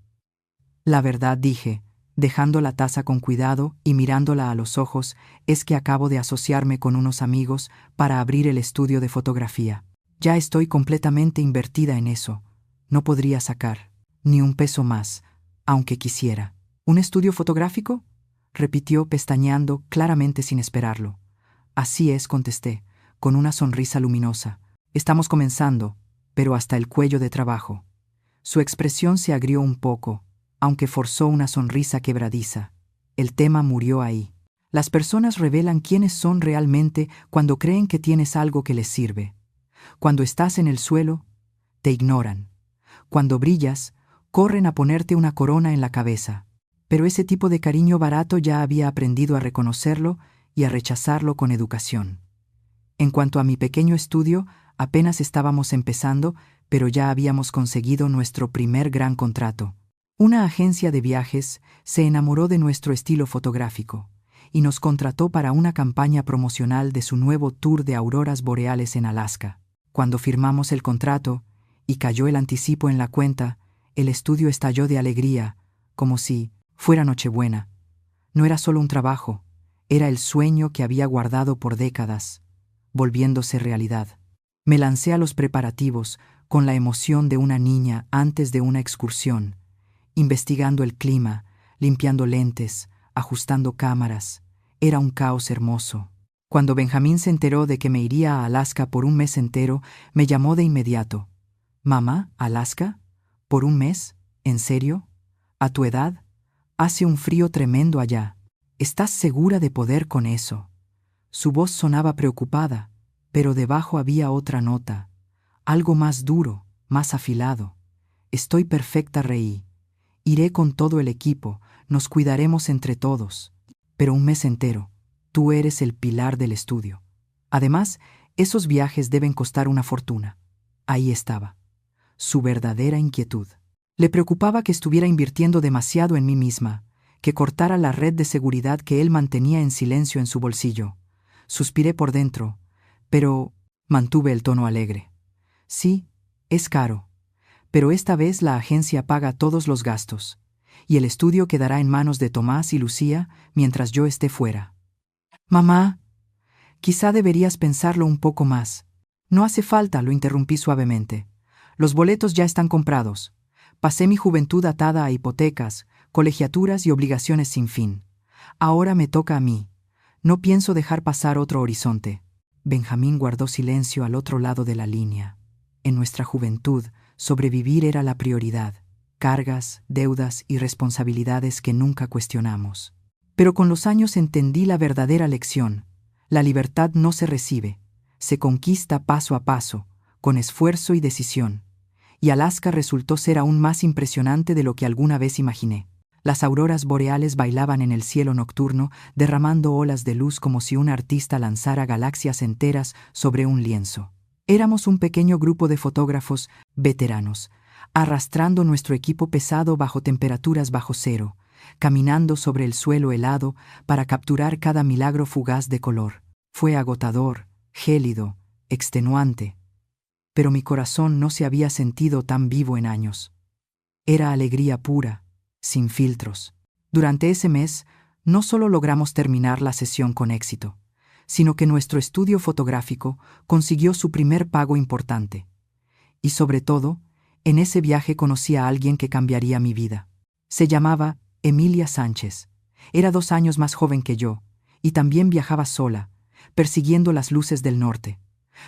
La verdad, dije, dejando la taza con cuidado y mirándola a los ojos, es que acabo de asociarme con unos amigos para abrir el estudio de fotografía. Ya estoy completamente invertida en eso. No podría sacar ni un peso más, aunque quisiera. ¿Un estudio fotográfico?, repitió pestañeando, claramente sin esperarlo. Así es, contesté, con una sonrisa luminosa. Estamos comenzando, pero hasta el cuello de trabajo. Su expresión se agrió un poco, aunque forzó una sonrisa quebradiza. El tema murió ahí. Las personas revelan quiénes son realmente cuando creen que tienes algo que les sirve. Cuando estás en el suelo, te ignoran. Cuando brillas, corren a ponerte una corona en la cabeza. Pero ese tipo de cariño barato ya había aprendido a reconocerlo y a rechazarlo con educación. En cuanto a mi pequeño estudio, apenas estábamos empezando, pero ya habíamos conseguido nuestro primer gran contrato. Una agencia de viajes se enamoró de nuestro estilo fotográfico y nos contrató para una campaña promocional de su nuevo tour de auroras boreales en Alaska. Cuando firmamos el contrato y cayó el anticipo en la cuenta, el estudio estalló de alegría, como si fuera Nochebuena. No era solo un trabajo, era el sueño que había guardado por décadas, volviéndose realidad. Me lancé a los preparativos con la emoción de una niña antes de una excursión, investigando el clima, limpiando lentes, ajustando cámaras. Era un caos hermoso. Cuando Benjamín se enteró de que me iría a Alaska por un mes entero, me llamó de inmediato. «Mamá, ¿Alaska? ¿Por un mes? ¿En serio? ¿A tu edad? Hace un frío tremendo allá. ¿Estás segura de poder con eso?» Su voz sonaba preocupada, pero debajo había otra nota, algo más duro, más afilado. «Estoy perfecta», reí. «Iré con todo el equipo, nos cuidaremos entre todos. Pero un mes entero, tú eres el pilar del estudio. Además, esos viajes deben costar una fortuna». Ahí estaba, su verdadera inquietud. Le preocupaba que estuviera invirtiendo demasiado en mí misma, que cortara la red de seguridad que él mantenía en silencio en su bolsillo. Suspiré por dentro, pero mantuve el tono alegre. «Sí, es caro, pero esta vez la agencia paga todos los gastos, y el estudio quedará en manos de Tomás y Lucía mientras yo esté fuera». «Mamá, quizá deberías pensarlo un poco más». «No hace falta», lo interrumpí suavemente. «Los boletos ya están comprados. Pasé mi juventud atada a hipotecas, colegiaturas y obligaciones sin fin. Ahora me toca a mí. No pienso dejar pasar otro horizonte». Benjamín guardó silencio al otro lado de la línea. En nuestra juventud, sobrevivir era la prioridad. Cargas, deudas y responsabilidades que nunca cuestionamos. Pero con los años entendí la verdadera lección. La libertad no se recibe, se conquista paso a paso, con esfuerzo y decisión. Y Alaska resultó ser aún más impresionante de lo que alguna vez imaginé. Las auroras boreales bailaban en el cielo nocturno, derramando olas de luz como si un artista lanzara galaxias enteras sobre un lienzo. Éramos un pequeño grupo de fotógrafos veteranos, arrastrando nuestro equipo pesado bajo temperaturas bajo cero, caminando sobre el suelo helado para capturar cada milagro fugaz de color. Fue agotador, gélido, extenuante, pero mi corazón no se había sentido tan vivo en años. Era alegría pura, sin filtros. Durante ese mes, no solo logramos terminar la sesión con éxito, sino que nuestro estudio fotográfico consiguió su primer pago importante. Y sobre todo, en ese viaje conocí a alguien que cambiaría mi vida. Se llamaba Emilia Sánchez. Era 2 años más joven que yo, y también viajaba sola, persiguiendo las luces del norte.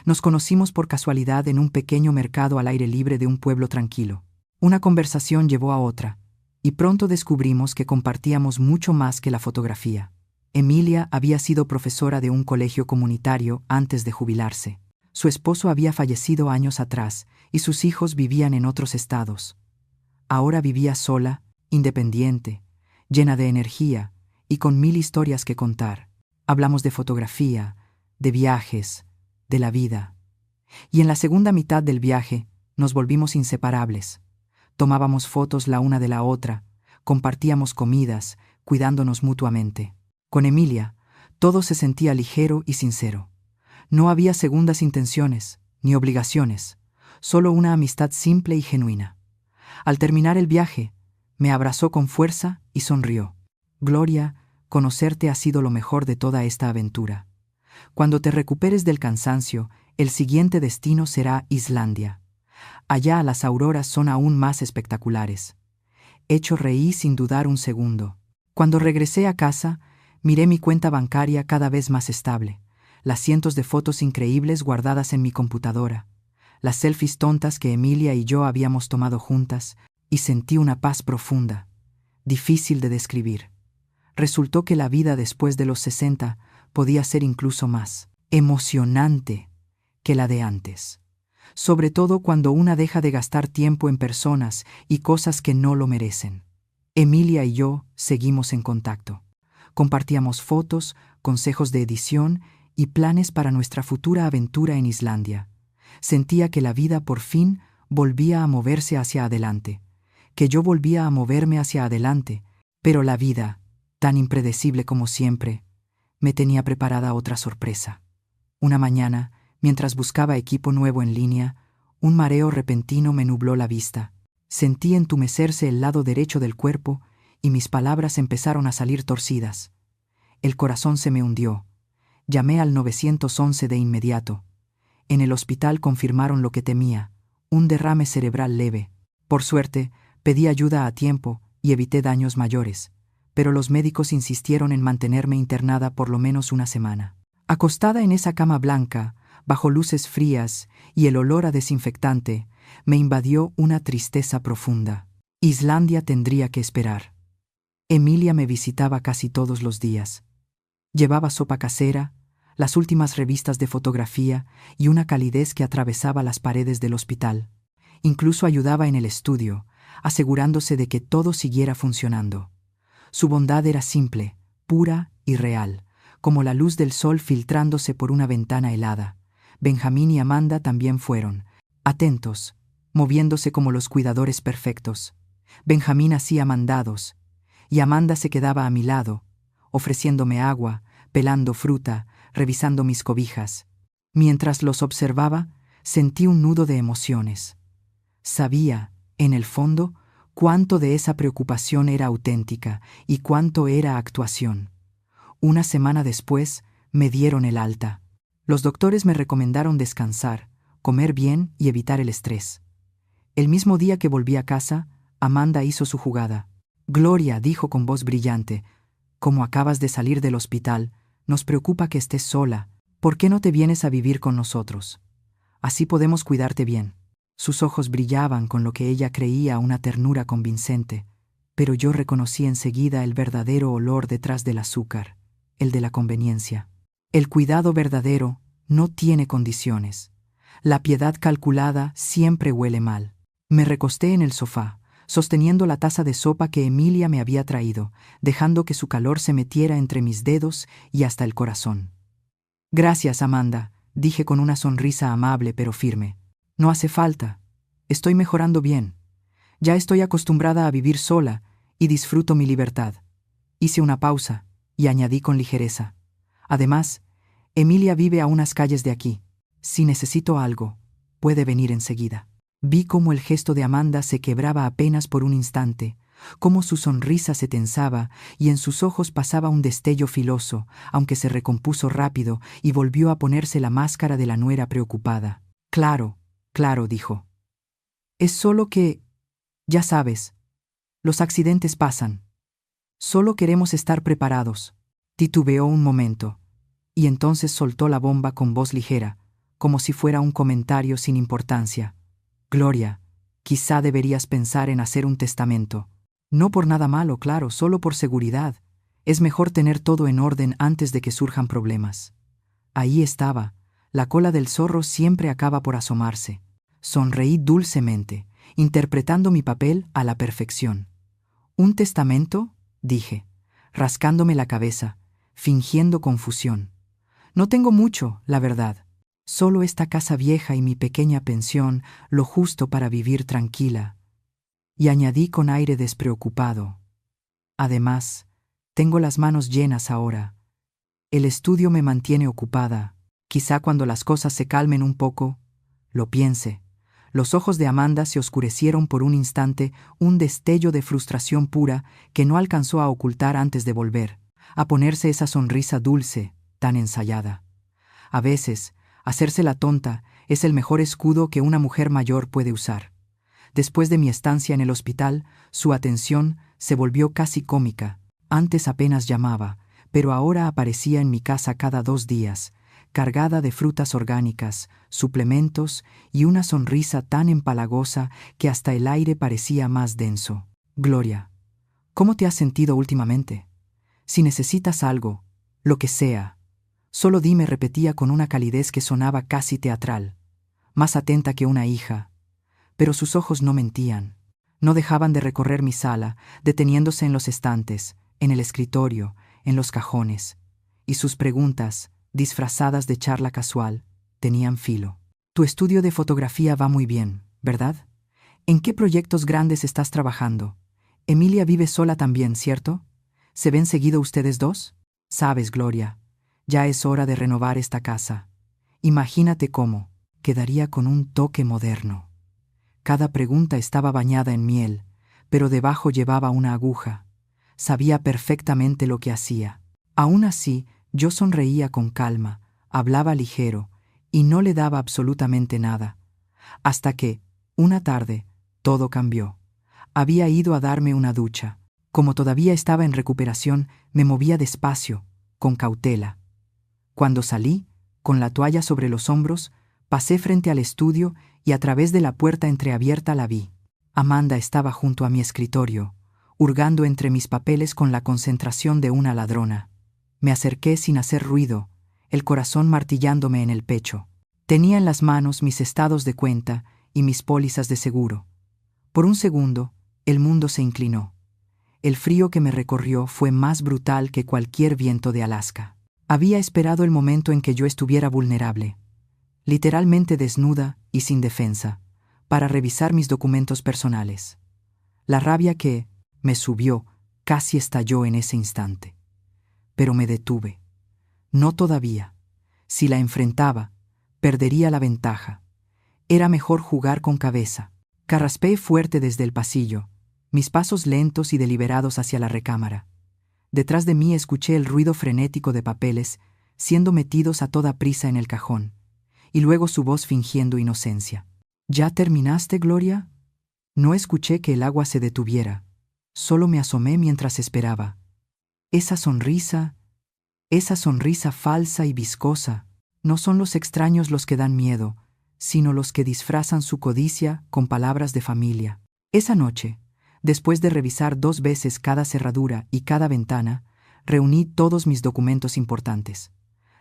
Nos conocimos por casualidad en un pequeño mercado al aire libre de un pueblo tranquilo. Una conversación llevó a otra, y pronto descubrimos que compartíamos mucho más que la fotografía. Emilia había sido profesora de un colegio comunitario antes de jubilarse. Su esposo había fallecido años atrás y sus hijos vivían en otros estados. Ahora vivía sola, independiente, llena de energía y con 1000 historias que contar. Hablamos de fotografía, de viajes, de la vida. Y en la segunda mitad del viaje nos volvimos inseparables. Tomábamos fotos la una de la otra, compartíamos comidas, cuidándonos mutuamente. Con Emilia, todo se sentía ligero y sincero. No había segundas intenciones, ni obligaciones, solo una amistad simple y genuina. Al terminar el viaje, me abrazó con fuerza y sonrió. Gloria, conocerte ha sido lo mejor de toda esta aventura. Cuando te recuperes del cansancio, el siguiente destino será Islandia. Allá las auroras son aún más espectaculares. Hecho reí sin dudar un segundo. Cuando regresé a casa, miré mi cuenta bancaria cada vez más estable, las cientos de fotos increíbles guardadas en mi computadora, las selfies tontas que Emilia y yo habíamos tomado juntas, y sentí una paz profunda, difícil de describir. Resultó que la vida después de los 60 podía ser incluso más emocionante que la de antes, sobre todo cuando una deja de gastar tiempo en personas y cosas que no lo merecen. Emilia y yo seguimos en contacto. Compartíamos fotos, consejos de edición y planes para nuestra futura aventura en Islandia. Sentía que la vida por fin volvía a moverse hacia adelante, que yo volvía a moverme hacia adelante, pero la vida, tan impredecible como siempre, me tenía preparada otra sorpresa. Una mañana, mientras buscaba equipo nuevo en línea, un mareo repentino me nubló la vista. Sentí entumecerse el lado derecho del cuerpo y mis palabras empezaron a salir torcidas. El corazón se me hundió. Llamé al 911 de inmediato. En el hospital confirmaron lo que temía, un derrame cerebral leve. Por suerte, pedí ayuda a tiempo y evité daños mayores, pero los médicos insistieron en mantenerme internada por lo menos una semana. Acostada en esa cama blanca, bajo luces frías y el olor a desinfectante, me invadió una tristeza profunda. Islandia tendría que esperar. Emilia me visitaba casi todos los días. Llevaba sopa casera, las últimas revistas de fotografía y una calidez que atravesaba las paredes del hospital. Incluso ayudaba en el estudio, asegurándose de que todo siguiera funcionando. Su bondad era simple, pura y real, como la luz del sol filtrándose por una ventana helada. Benjamín y Amanda también fueron, atentos, moviéndose como los cuidadores perfectos. Benjamín hacía mandados, y Amanda se quedaba a mi lado, ofreciéndome agua, pelando fruta, revisando mis cobijas. Mientras los observaba, sentí un nudo de emociones. Sabía, en el fondo, cuánto de esa preocupación era auténtica y cuánto era actuación. Una semana después, me dieron el alta. Los doctores me recomendaron descansar, comer bien y evitar el estrés. El mismo día que volví a casa, Amanda hizo su jugada. Gloria, dijo con voz brillante, como acabas de salir del hospital, nos preocupa que estés sola. ¿Por qué no te vienes a vivir con nosotros? Así podemos cuidarte bien. Sus ojos brillaban con lo que ella creía una ternura convincente, pero yo reconocí enseguida el verdadero olor detrás del azúcar, el de la conveniencia. El cuidado verdadero no tiene condiciones. La piedad calculada siempre huele mal. Me recosté en el sofá, sosteniendo la taza de sopa que Emilia me había traído, dejando que su calor se metiera entre mis dedos y hasta el corazón. Gracias, Amanda, dije con una sonrisa amable pero firme. No hace falta. Estoy mejorando bien. Ya estoy acostumbrada a vivir sola y disfruto mi libertad. Hice una pausa y añadí con ligereza. Además, Emilia vive a unas calles de aquí. Si necesito algo, puede venir enseguida. Vi cómo el gesto de Amanda se quebraba apenas por un instante, cómo su sonrisa se tensaba y en sus ojos pasaba un destello filoso, aunque se recompuso rápido y volvió a ponerse la máscara de la nuera preocupada. Claro, dijo. Es solo que, ya sabes, los accidentes pasan. Solo queremos estar preparados. Titubeó un momento, y entonces soltó la bomba con voz ligera, como si fuera un comentario sin importancia. Gloria, quizá deberías pensar en hacer un testamento. No por nada malo, claro, solo por seguridad. Es mejor tener todo en orden antes de que surjan problemas. Ahí estaba, La cola del zorro siempre acaba por asomarse. Sonreí dulcemente, interpretando mi papel a la perfección. ¿Un testamento?, dije, rascándome la cabeza, fingiendo confusión. No tengo mucho, la verdad. Solo esta casa vieja y mi pequeña pensión, lo justo para vivir tranquila. Y añadí con aire despreocupado. Además, tengo las manos llenas ahora. El estudio me mantiene ocupada. Quizá cuando las cosas se calmen un poco, lo piense. Los ojos de Amanda se oscurecieron por un instante, un destello de frustración pura que no alcanzó a ocultar antes de volver a ponerse esa sonrisa dulce, tan ensayada. A veces, hacerse la tonta es el mejor escudo que una mujer mayor puede usar. Después de mi estancia en el hospital, su atención se volvió casi cómica. Antes apenas llamaba, pero ahora aparecía en mi casa cada 2 días, cargada de frutas orgánicas, suplementos y una sonrisa tan empalagosa que hasta el aire parecía más denso. Gloria, ¿cómo te has sentido últimamente? Si necesitas algo, lo que sea, solo dime, repetía con una calidez que sonaba casi teatral, más atenta que una hija. Pero sus ojos no mentían. No dejaban de recorrer mi sala, deteniéndose en los estantes, en el escritorio, en los cajones. Y sus preguntas, disfrazadas de charla casual, tenían filo. Tu estudio de fotografía va muy bien, ¿verdad? ¿En qué proyectos grandes estás trabajando? Emilia vive sola también, ¿cierto? ¿Se ven seguido ustedes dos? Sabes, Gloria, ya es hora de renovar esta casa. Imagínate cómo quedaría con un toque moderno. Cada pregunta estaba bañada en miel, pero debajo llevaba una aguja. Sabía perfectamente lo que hacía. Aún así, yo sonreía con calma, hablaba ligero, y no le daba absolutamente nada. Hasta que, una tarde, todo cambió. Había ido a darme una ducha. Como todavía estaba en recuperación, me movía despacio, con cautela. Cuando salí, con la toalla sobre los hombros, pasé frente al estudio y a través de la puerta entreabierta la vi. Amanda estaba junto a mi escritorio, hurgando entre mis papeles con la concentración de una ladrona. Me acerqué sin hacer ruido, el corazón martillándome en el pecho. Tenía en las manos mis estados de cuenta y mis pólizas de seguro. Por un segundo, el mundo se inclinó. El frío que me recorrió fue más brutal que cualquier viento de Alaska. Había esperado el momento en que yo estuviera vulnerable, literalmente desnuda y sin defensa, para revisar mis documentos personales. La rabia que me subió casi estalló en ese instante. Pero me detuve. No todavía. Si la enfrentaba, perdería la ventaja. Era mejor jugar con cabeza. Carraspeé fuerte desde el pasillo, mis pasos lentos y deliberados hacia la recámara. Detrás de mí escuché el ruido frenético de papeles siendo metidos a toda prisa en el cajón, y luego su voz fingiendo inocencia. ¿Ya terminaste, Gloria? No escuché que el agua se detuviera. Solo me asomé mientras esperaba. Esa sonrisa falsa y viscosa, no son los extraños los que dan miedo, sino los que disfrazan su codicia con palabras de familia. Esa noche, después de revisar 2 veces cada cerradura y cada ventana, reuní todos mis documentos importantes.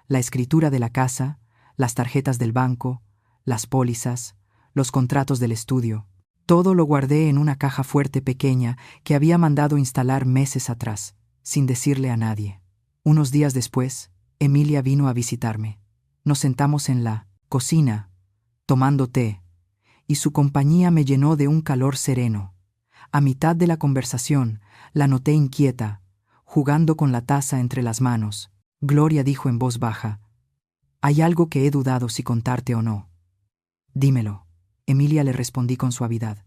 La escritura de la casa, las tarjetas del banco, las pólizas, los contratos del estudio. Todo lo guardé en una caja fuerte pequeña que había mandado instalar meses atrás, sin decirle a nadie. Unos días después, Emilia vino a visitarme. Nos sentamos en la cocina, tomando té, y su compañía me llenó de un calor sereno. A mitad de la conversación, la noté inquieta, jugando con la taza entre las manos. Gloria dijo en voz baja: «Hay algo que he dudado si contarte o no». «Dímelo», Emilia le respondí con suavidad.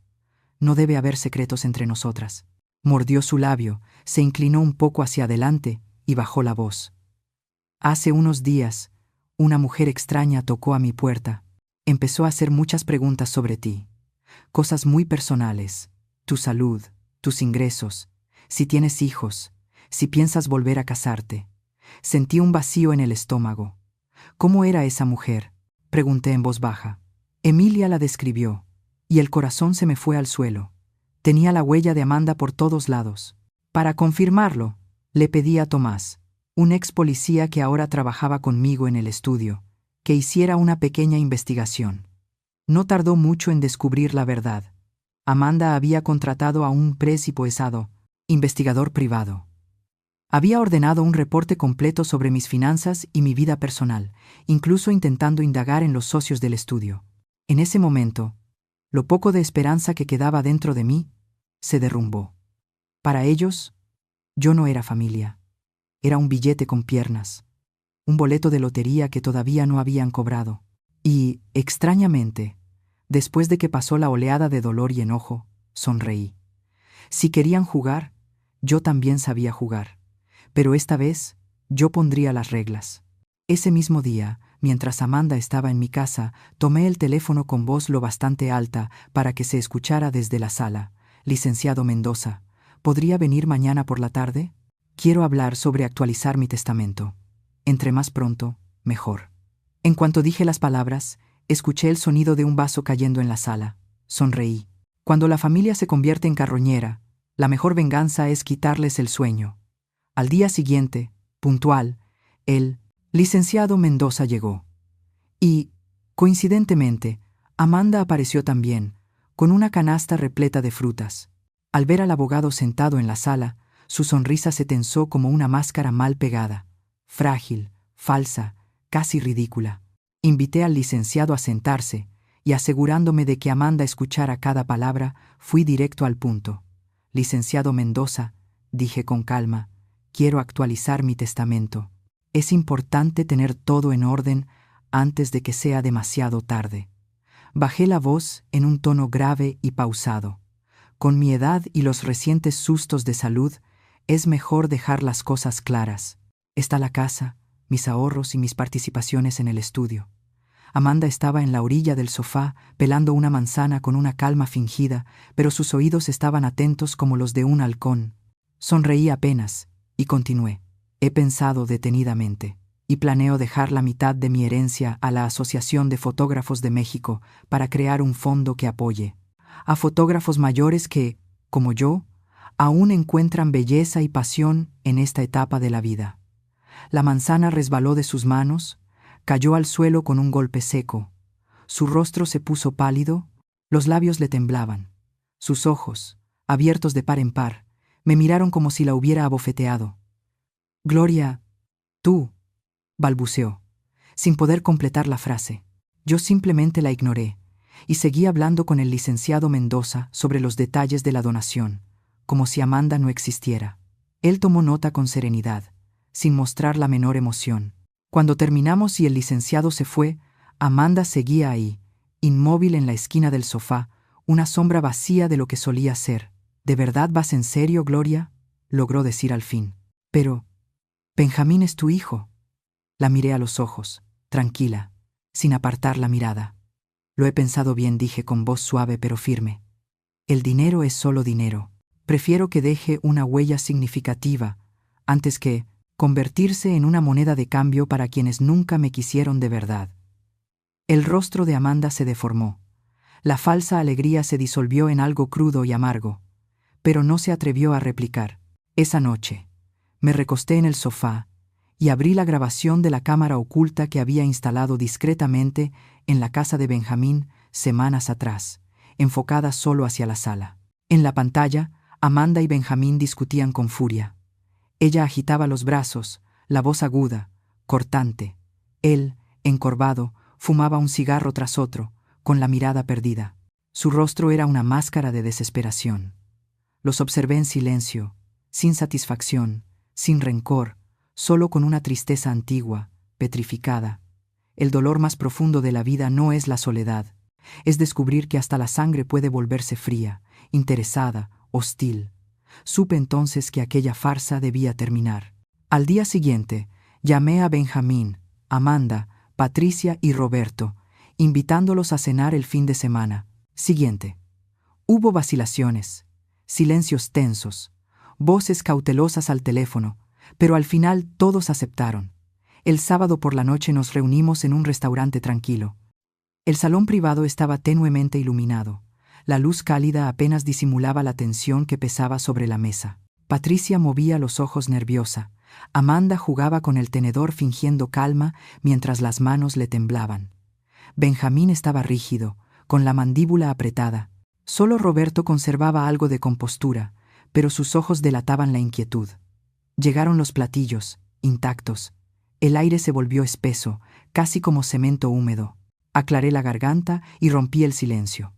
«No debe haber secretos entre nosotras». Mordió su labio, se inclinó un poco hacia adelante y bajó la voz. «Hace unos días, una mujer extraña tocó a mi puerta. Empezó a hacer muchas preguntas sobre ti. Cosas muy personales. Tu salud, tus ingresos, si tienes hijos, si piensas volver a casarte». Sentí un vacío en el estómago. «¿Cómo era esa mujer?», pregunté en voz baja. Emilia la describió, y el corazón se me fue al suelo. Tenía la huella de Amanda por todos lados. Para confirmarlo, le pedí a Tomás, un ex policía que ahora trabajaba conmigo en el estudio, que hiciera una pequeña investigación. No tardó mucho en descubrir la verdad. Amanda había contratado a un pressuposado investigador privado. Había ordenado un reporte completo sobre mis finanzas y mi vida personal, incluso intentando indagar en los socios del estudio. En ese momento, lo poco de esperanza que quedaba dentro de mí se derrumbó. Para ellos, yo no era familia. Era un billete con piernas, un boleto de lotería que todavía no habían cobrado. Y, extrañamente, después de que pasó la oleada de dolor y enojo, sonreí. Si querían jugar, yo también sabía jugar. Pero esta vez, yo pondría las reglas. Ese mismo día, mientras Amanda estaba en mi casa, tomé el teléfono con voz lo bastante alta para que se escuchara desde la sala. Licenciado Mendoza, ¿podría venir mañana por la tarde? Quiero hablar sobre actualizar mi testamento. Entre más pronto, mejor. En cuanto dije las palabras, escuché el sonido de un vaso cayendo en la sala. Sonreí. Cuando la familia se convierte en carroñera, la mejor venganza es quitarles el sueño. Al día siguiente, puntual, el licenciado Mendoza llegó. Y, coincidentemente, Amanda apareció también, con una canasta repleta de frutas. Al ver al abogado sentado en la sala, su sonrisa se tensó como una máscara mal pegada, frágil, falsa, casi ridícula. Invité al licenciado a sentarse, y asegurándome de que Amanda escuchara cada palabra, fui directo al punto. Licenciado Mendoza, dije con calma, quiero actualizar mi testamento. Es importante tener todo en orden antes de que sea demasiado tarde. Bajé la voz en un tono grave y pausado. Con mi edad y los recientes sustos de salud, es mejor dejar las cosas claras. Está la casa, mis ahorros y mis participaciones en el estudio. Amanda estaba en la orilla del sofá, pelando una manzana con una calma fingida, pero sus oídos estaban atentos como los de un halcón. Sonreí apenas, y continué. He pensado detenidamente, y planeo dejar la mitad de mi herencia a la Asociación de Fotógrafos de México para crear un fondo que apoye a fotógrafos mayores que, como yo, aún encuentran belleza y pasión en esta etapa de la vida. La manzana resbaló de sus manos, cayó al suelo con un golpe seco. Su rostro se puso pálido, los labios le temblaban. Sus ojos, abiertos de par en par, me miraron como si la hubiera abofeteado. Gloria, tú, balbuceó, sin poder completar la frase. Yo simplemente la ignoré, y seguí hablando con el licenciado Mendoza sobre los detalles de la donación, como si Amanda no existiera. Él tomó nota con serenidad, sin mostrar la menor emoción. Cuando terminamos y el licenciado se fue, Amanda seguía ahí, inmóvil en la esquina del sofá, una sombra vacía de lo que solía ser. ¿De verdad vas en serio, Gloria?, logró decir al fin. Pero, Benjamín es tu hijo. La miré a los ojos, tranquila, sin apartar la mirada. Lo he pensado bien, dije con voz suave pero firme. El dinero es solo dinero. Prefiero que deje una huella significativa, antes que convertirse en una moneda de cambio para quienes nunca me quisieron de verdad. El rostro de Amanda se deformó. La falsa alegría se disolvió en algo crudo y amargo, pero no se atrevió a replicar. Esa noche, me recosté en el sofá y abrí la grabación de la cámara oculta que había instalado discretamente en la casa de Benjamín semanas atrás, enfocada solo hacia la sala. En la pantalla, Amanda y Benjamín discutían con furia. Ella agitaba los brazos, la voz aguda, cortante. Él, encorvado, fumaba un cigarro tras otro, con la mirada perdida. Su rostro era una máscara de desesperación. Los observé en silencio, sin satisfacción, sin rencor, solo con una tristeza antigua, petrificada. El dolor más profundo de la vida no es la soledad, es descubrir que hasta la sangre puede volverse fría, interesada, hostil. Supe entonces que aquella farsa debía terminar. Al día siguiente, llamé a Benjamín, Amanda, Patricia y Roberto, invitándolos a cenar el fin de semana siguiente. Hubo vacilaciones, silencios tensos, voces cautelosas al teléfono, pero al final todos aceptaron. El sábado por la noche nos reunimos en un restaurante tranquilo. El salón privado estaba tenuemente iluminado. La luz cálida apenas disimulaba la tensión que pesaba sobre la mesa. Patricia movía los ojos nerviosa, Amanda jugaba con el tenedor fingiendo calma mientras las manos le temblaban. Benjamín estaba rígido, con la mandíbula apretada. Solo Roberto conservaba algo de compostura, pero sus ojos delataban la inquietud. Llegaron los platillos, intactos. El aire se volvió espeso, casi como cemento húmedo. Aclaré la garganta y rompí el silencio.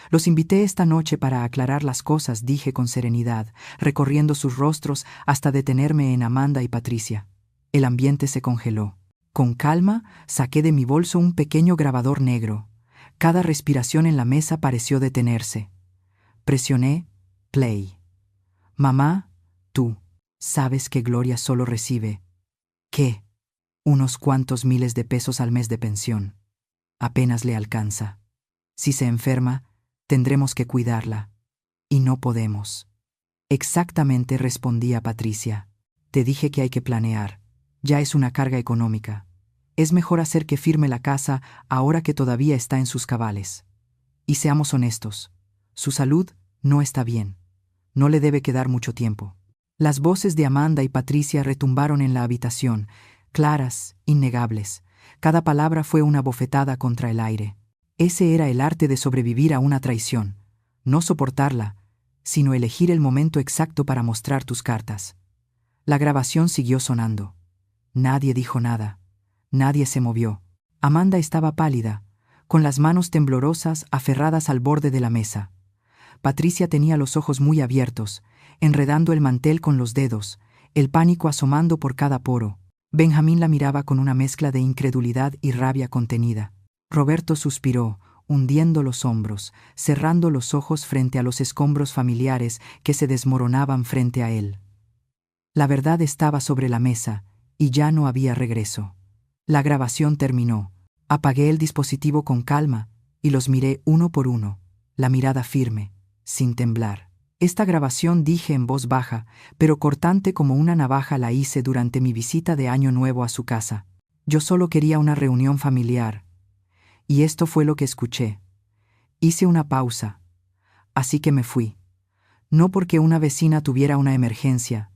Los invité esta noche para aclarar las cosas, dije con serenidad, recorriendo sus rostros hasta detenerme en Amanda y Patricia. El ambiente se congeló. Con calma, saqué de mi bolso un pequeño grabador negro. Cada respiración en la mesa pareció detenerse. Presioné play. Mamá, tú sabes que Gloria solo recibe, ¿qué? Unos cuantos miles de pesos al mes de pensión. Apenas le alcanza. Si se enferma, tendremos que cuidarla. Y no podemos. Exactamente, respondía Patricia. Te dije que hay que planear. Ya es una carga económica. Es mejor hacer que firme la casa ahora que todavía está en sus cabales. Y seamos honestos. Su salud no está bien. No le debe quedar mucho tiempo. Las voces de Amanda y Patricia retumbaron en la habitación, claras, innegables. Cada palabra fue una bofetada contra el aire. Ese era el arte de sobrevivir a una traición. No soportarla, sino elegir el momento exacto para mostrar tus cartas. La grabación siguió sonando. Nadie dijo nada. Nadie se movió. Amanda estaba pálida, con las manos temblorosas aferradas al borde de la mesa. Patricia tenía los ojos muy abiertos, enredando el mantel con los dedos, el pánico asomando por cada poro. Benjamín la miraba con una mezcla de incredulidad y rabia contenida. Roberto suspiró, hundiendo los hombros, cerrando los ojos frente a los escombros familiares que se desmoronaban frente a él. La verdad estaba sobre la mesa, y ya no había regreso. La grabación terminó. Apagué el dispositivo con calma, y los miré uno por uno, la mirada firme, sin temblar. Esta grabación, dije en voz baja, pero cortante como una navaja, la hice durante mi visita de Año Nuevo a su casa. Yo solo quería una reunión familiar. Y esto fue lo que escuché. Hice una pausa. Así que me fui. No porque una vecina tuviera una emergencia,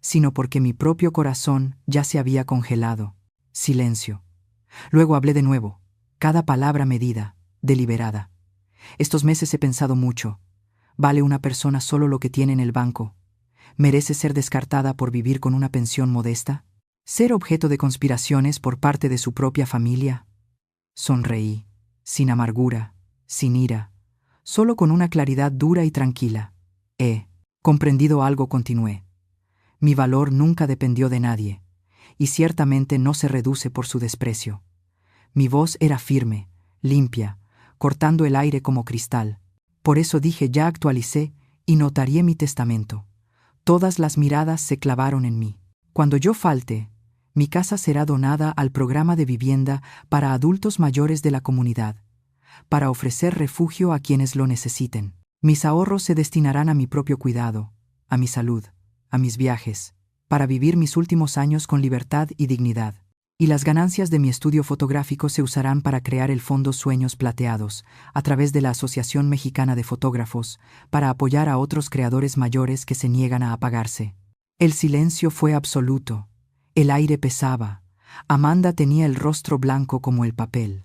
sino porque mi propio corazón ya se había congelado. Silencio. Luego hablé de nuevo, cada palabra medida, deliberada. Estos meses he pensado mucho. ¿Vale una persona solo lo que tiene en el banco? ¿Merece ser descartada por vivir con una pensión modesta? ¿Ser objeto de conspiraciones por parte de su propia familia? Sonreí, sin amargura, sin ira, solo con una claridad dura y tranquila. He comprendido algo, continué. Mi valor nunca dependió de nadie, y ciertamente no se reduce por su desprecio. Mi voz era firme, limpia, cortando el aire como cristal. Por eso dije, ya actualicé y notarié mi testamento. Todas las miradas se clavaron en mí. Cuando yo falte, mi casa será donada al programa de vivienda para adultos mayores de la comunidad, para ofrecer refugio a quienes lo necesiten. Mis ahorros se destinarán a mi propio cuidado, a mi salud, a mis viajes, para vivir mis últimos años con libertad y dignidad. Y las ganancias de mi estudio fotográfico se usarán para crear el Fondo Sueños Plateados, a través de la Asociación Mexicana de Fotógrafos, para apoyar a otros creadores mayores que se niegan a apagarse. El silencio fue absoluto. El aire pesaba. Amanda tenía el rostro blanco como el papel.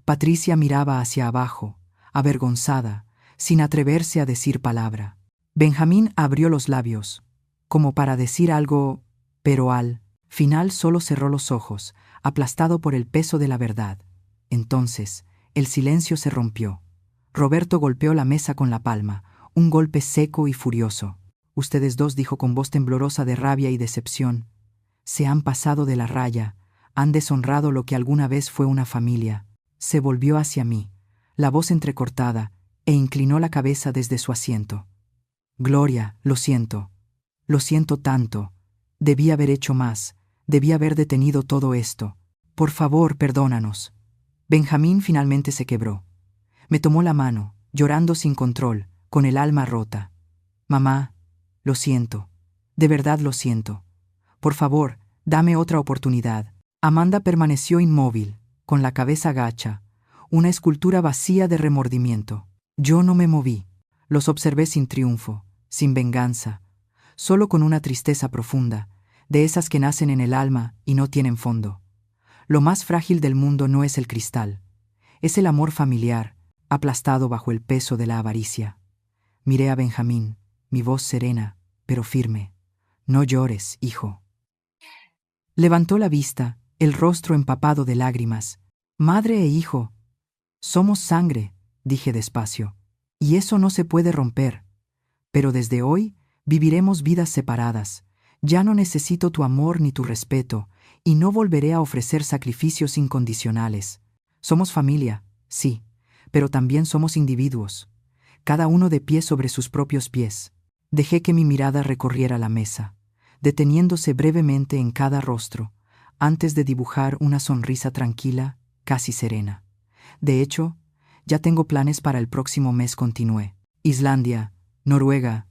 Patricia miraba hacia abajo, avergonzada, sin atreverse a decir palabra. Benjamín abrió los labios, como para decir algo, pero al final solo cerró los ojos, aplastado por el peso de la verdad. Entonces, el silencio se rompió. Roberto golpeó la mesa con la palma, un golpe seco y furioso. Ustedes dos, dijo con voz temblorosa de rabia y decepción, se han pasado de la raya, han deshonrado lo que alguna vez fue una familia. Se volvió hacia mí, la voz entrecortada, e inclinó la cabeza desde su asiento. Gloria, lo siento tanto. Debí haber hecho más, debí haber detenido todo esto. Por favor, perdónanos. Benjamín finalmente se quebró. Me tomó la mano, llorando sin control, con el alma rota. Mamá, lo siento, de verdad lo siento. Por favor, dame otra oportunidad. Amanda permaneció inmóvil, con la cabeza gacha, una escultura vacía de remordimiento. Yo no me moví. Los observé sin triunfo, sin venganza, solo con una tristeza profunda, de esas que nacen en el alma y no tienen fondo. Lo más frágil del mundo no es el cristal, es el amor familiar, aplastado bajo el peso de la avaricia. Miré a Benjamín, mi voz serena, pero firme. No llores, hijo. Levantó la vista, el rostro empapado de lágrimas. Madre e hijo, somos sangre, dije despacio, y eso no se puede romper. Pero desde hoy viviremos vidas separadas. Ya no necesito tu amor ni tu respeto, y no volveré a ofrecer sacrificios incondicionales. Somos familia, sí, pero también somos individuos, cada uno de pie sobre sus propios pies. Dejé que mi mirada recorriera la mesa, deteniéndose brevemente en cada rostro, antes de dibujar una sonrisa tranquila, casi serena. De hecho, ya tengo planes para el próximo mes, continué. Islandia, Noruega.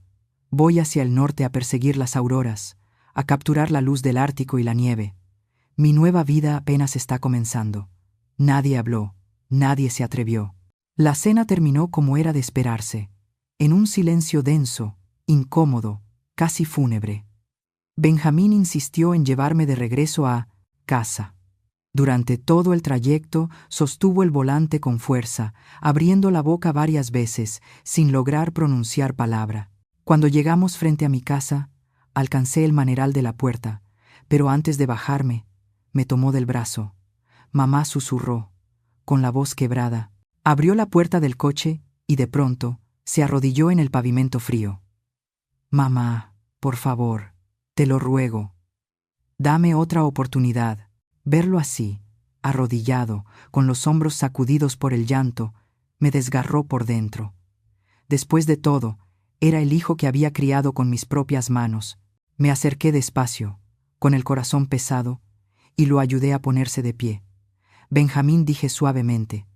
Voy hacia el norte a perseguir las auroras, a capturar la luz del Ártico y la nieve. Mi nueva vida apenas está comenzando. Nadie habló, nadie se atrevió. La cena terminó como era de esperarse, en un silencio denso, incómodo, casi fúnebre. Benjamín insistió en llevarme de regreso a casa. Durante todo el trayecto sostuvo el volante con fuerza, abriendo la boca varias veces, sin lograr pronunciar palabra. Cuando llegamos frente a mi casa, alcancé el maneral de la puerta, pero antes de bajarme, me tomó del brazo. Mamá susurró, con la voz quebrada. Abrió la puerta del coche y de pronto se arrodilló en el pavimento frío. Mamá, por favor, te lo ruego. Dame otra oportunidad. Verlo así, arrodillado, con los hombros sacudidos por el llanto, me desgarró por dentro. Después de todo, era el hijo que había criado con mis propias manos. Me acerqué despacio, con el corazón pesado, y lo ayudé a ponerse de pie. Benjamín, dije suavemente,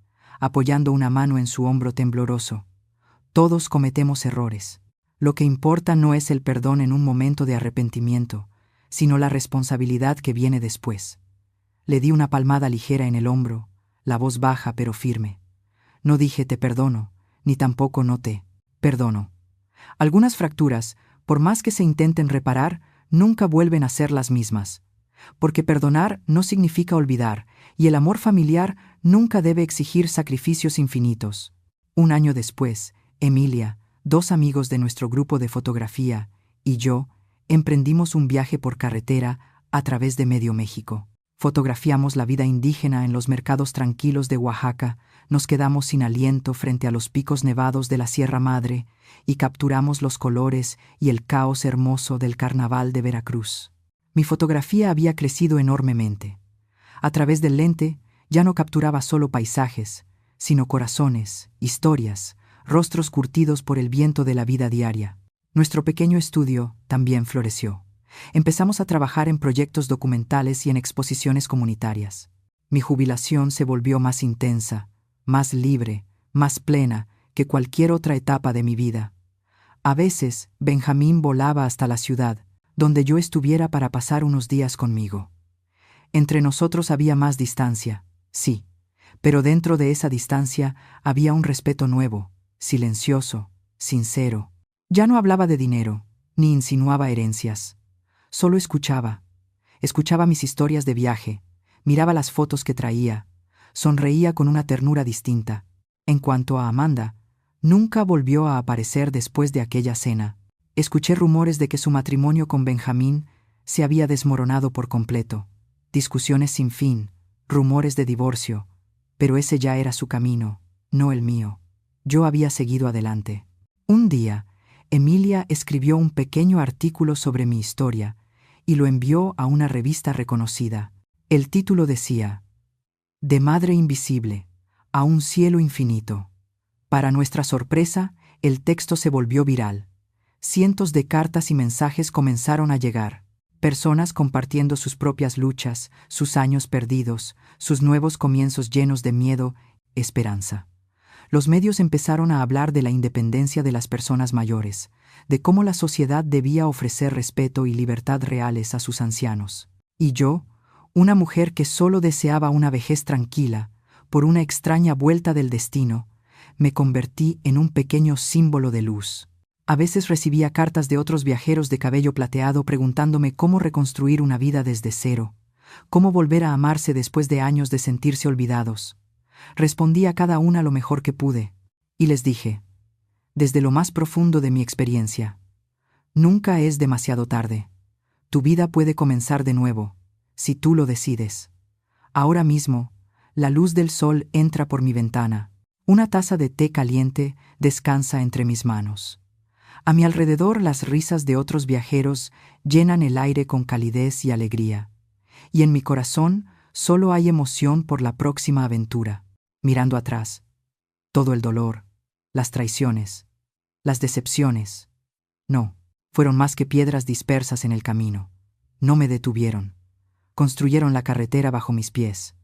apoyando una mano en su hombro tembloroso. Todos cometemos errores. Lo que importa no es el perdón en un momento de arrepentimiento, sino la responsabilidad que viene después. Le di una palmada ligera en el hombro, la voz baja pero firme. No dije te perdono, ni tampoco no te perdono. Algunas fracturas, por más que se intenten reparar, nunca vuelven a ser las mismas. Porque perdonar no significa olvidar, y el amor familiar nunca debe exigir sacrificios infinitos. Un año después, Emilia, 2 amigos de nuestro grupo de fotografía, y yo, emprendimos un viaje por carretera a través de medio México. Fotografiamos la vida indígena en los mercados tranquilos de Oaxaca, nos quedamos sin aliento frente a los picos nevados de la Sierra Madre y capturamos los colores y el caos hermoso del Carnaval de Veracruz. Mi fotografía había crecido enormemente. A través del lente ya no capturaba solo paisajes, sino corazones, historias, rostros curtidos por el viento de la vida diaria. Nuestro pequeño estudio también floreció. Empezamos a trabajar en proyectos documentales y en exposiciones comunitarias. Mi jubilación se volvió más intensa, más libre, más plena que cualquier otra etapa de mi vida. A veces, Benjamín volaba hasta la ciudad, donde yo estuviera para pasar unos días conmigo. Entre nosotros había más distancia, sí, pero dentro de esa distancia había un respeto nuevo, silencioso, sincero. Ya no hablaba de dinero, ni insinuaba herencias. Solo escuchaba. Escuchaba mis historias de viaje, miraba las fotos que traía, sonreía con una ternura distinta. En cuanto a Amanda, nunca volvió a aparecer después de aquella cena. Escuché rumores de que su matrimonio con Benjamín se había desmoronado por completo. Discusiones sin fin, rumores de divorcio, pero ese ya era su camino, no el mío. Yo había seguido adelante. Un día, Emilia escribió un pequeño artículo sobre mi historia y lo envió a una revista reconocida. El título decía: De madre invisible a un cielo infinito. Para nuestra sorpresa, el texto se volvió viral. Cientos de cartas y mensajes comenzaron a llegar. Personas compartiendo sus propias luchas, sus años perdidos, sus nuevos comienzos llenos de miedo, esperanza. Los medios empezaron a hablar de la independencia de las personas mayores, de cómo la sociedad debía ofrecer respeto y libertad reales a sus ancianos. Y yo, una mujer que solo deseaba una vejez tranquila, por una extraña vuelta del destino, me convertí en un pequeño símbolo de luz. A veces recibía cartas de otros viajeros de cabello plateado preguntándome cómo reconstruir una vida desde cero, cómo volver a amarse después de años de sentirse olvidados. Respondí a cada una lo mejor que pude, y les dije, desde lo más profundo de mi experiencia, nunca es demasiado tarde. Tu vida puede comenzar de nuevo, si tú lo decides. Ahora mismo, la luz del sol entra por mi ventana. Una taza de té caliente descansa entre mis manos. A mi alrededor las risas de otros viajeros llenan el aire con calidez y alegría. Y en mi corazón solo hay emoción por la próxima aventura. Mirando atrás, todo el dolor, las traiciones, las decepciones. No, fueron más que piedras dispersas en el camino. No me detuvieron. Construyeron la carretera bajo mis pies.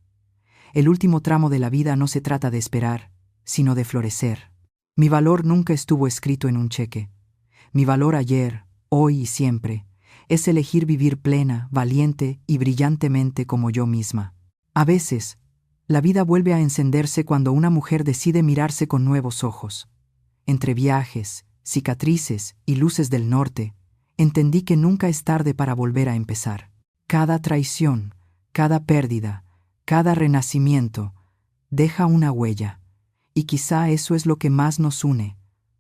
El último tramo de la vida no se trata de esperar, sino de florecer. Mi valor nunca estuvo escrito en un cheque. Mi valor ayer, hoy y siempre, es elegir vivir plena, valiente y brillantemente como yo misma. A veces, la vida vuelve a encenderse cuando una mujer decide mirarse con nuevos ojos. Entre viajes, cicatrices y luces del norte, entendí que nunca es tarde para volver a empezar. Cada traición, cada pérdida, cada renacimiento, deja una huella. Y quizá eso es lo que más nos une,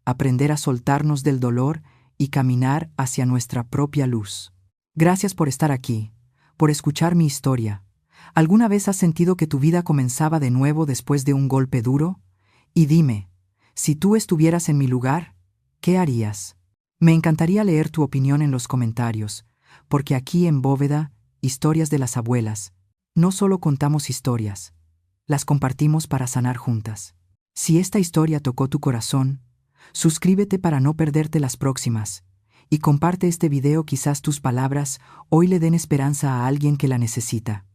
aprender a soltarnos del dolor y caminar hacia nuestra propia luz. Gracias por estar aquí, por escuchar mi historia. ¿Alguna vez has sentido que tu vida comenzaba de nuevo después de un golpe duro? Y dime, si tú estuvieras en mi lugar, ¿qué harías? Me encantaría leer tu opinión en los comentarios, porque aquí en Bóveda, Historias de las Abuelas, no solo contamos historias, las compartimos para sanar juntas. Si esta historia tocó tu corazón, suscríbete para no perderte las próximas, y comparte este video. Quizás tus palabras hoy le den esperanza a alguien que la necesita.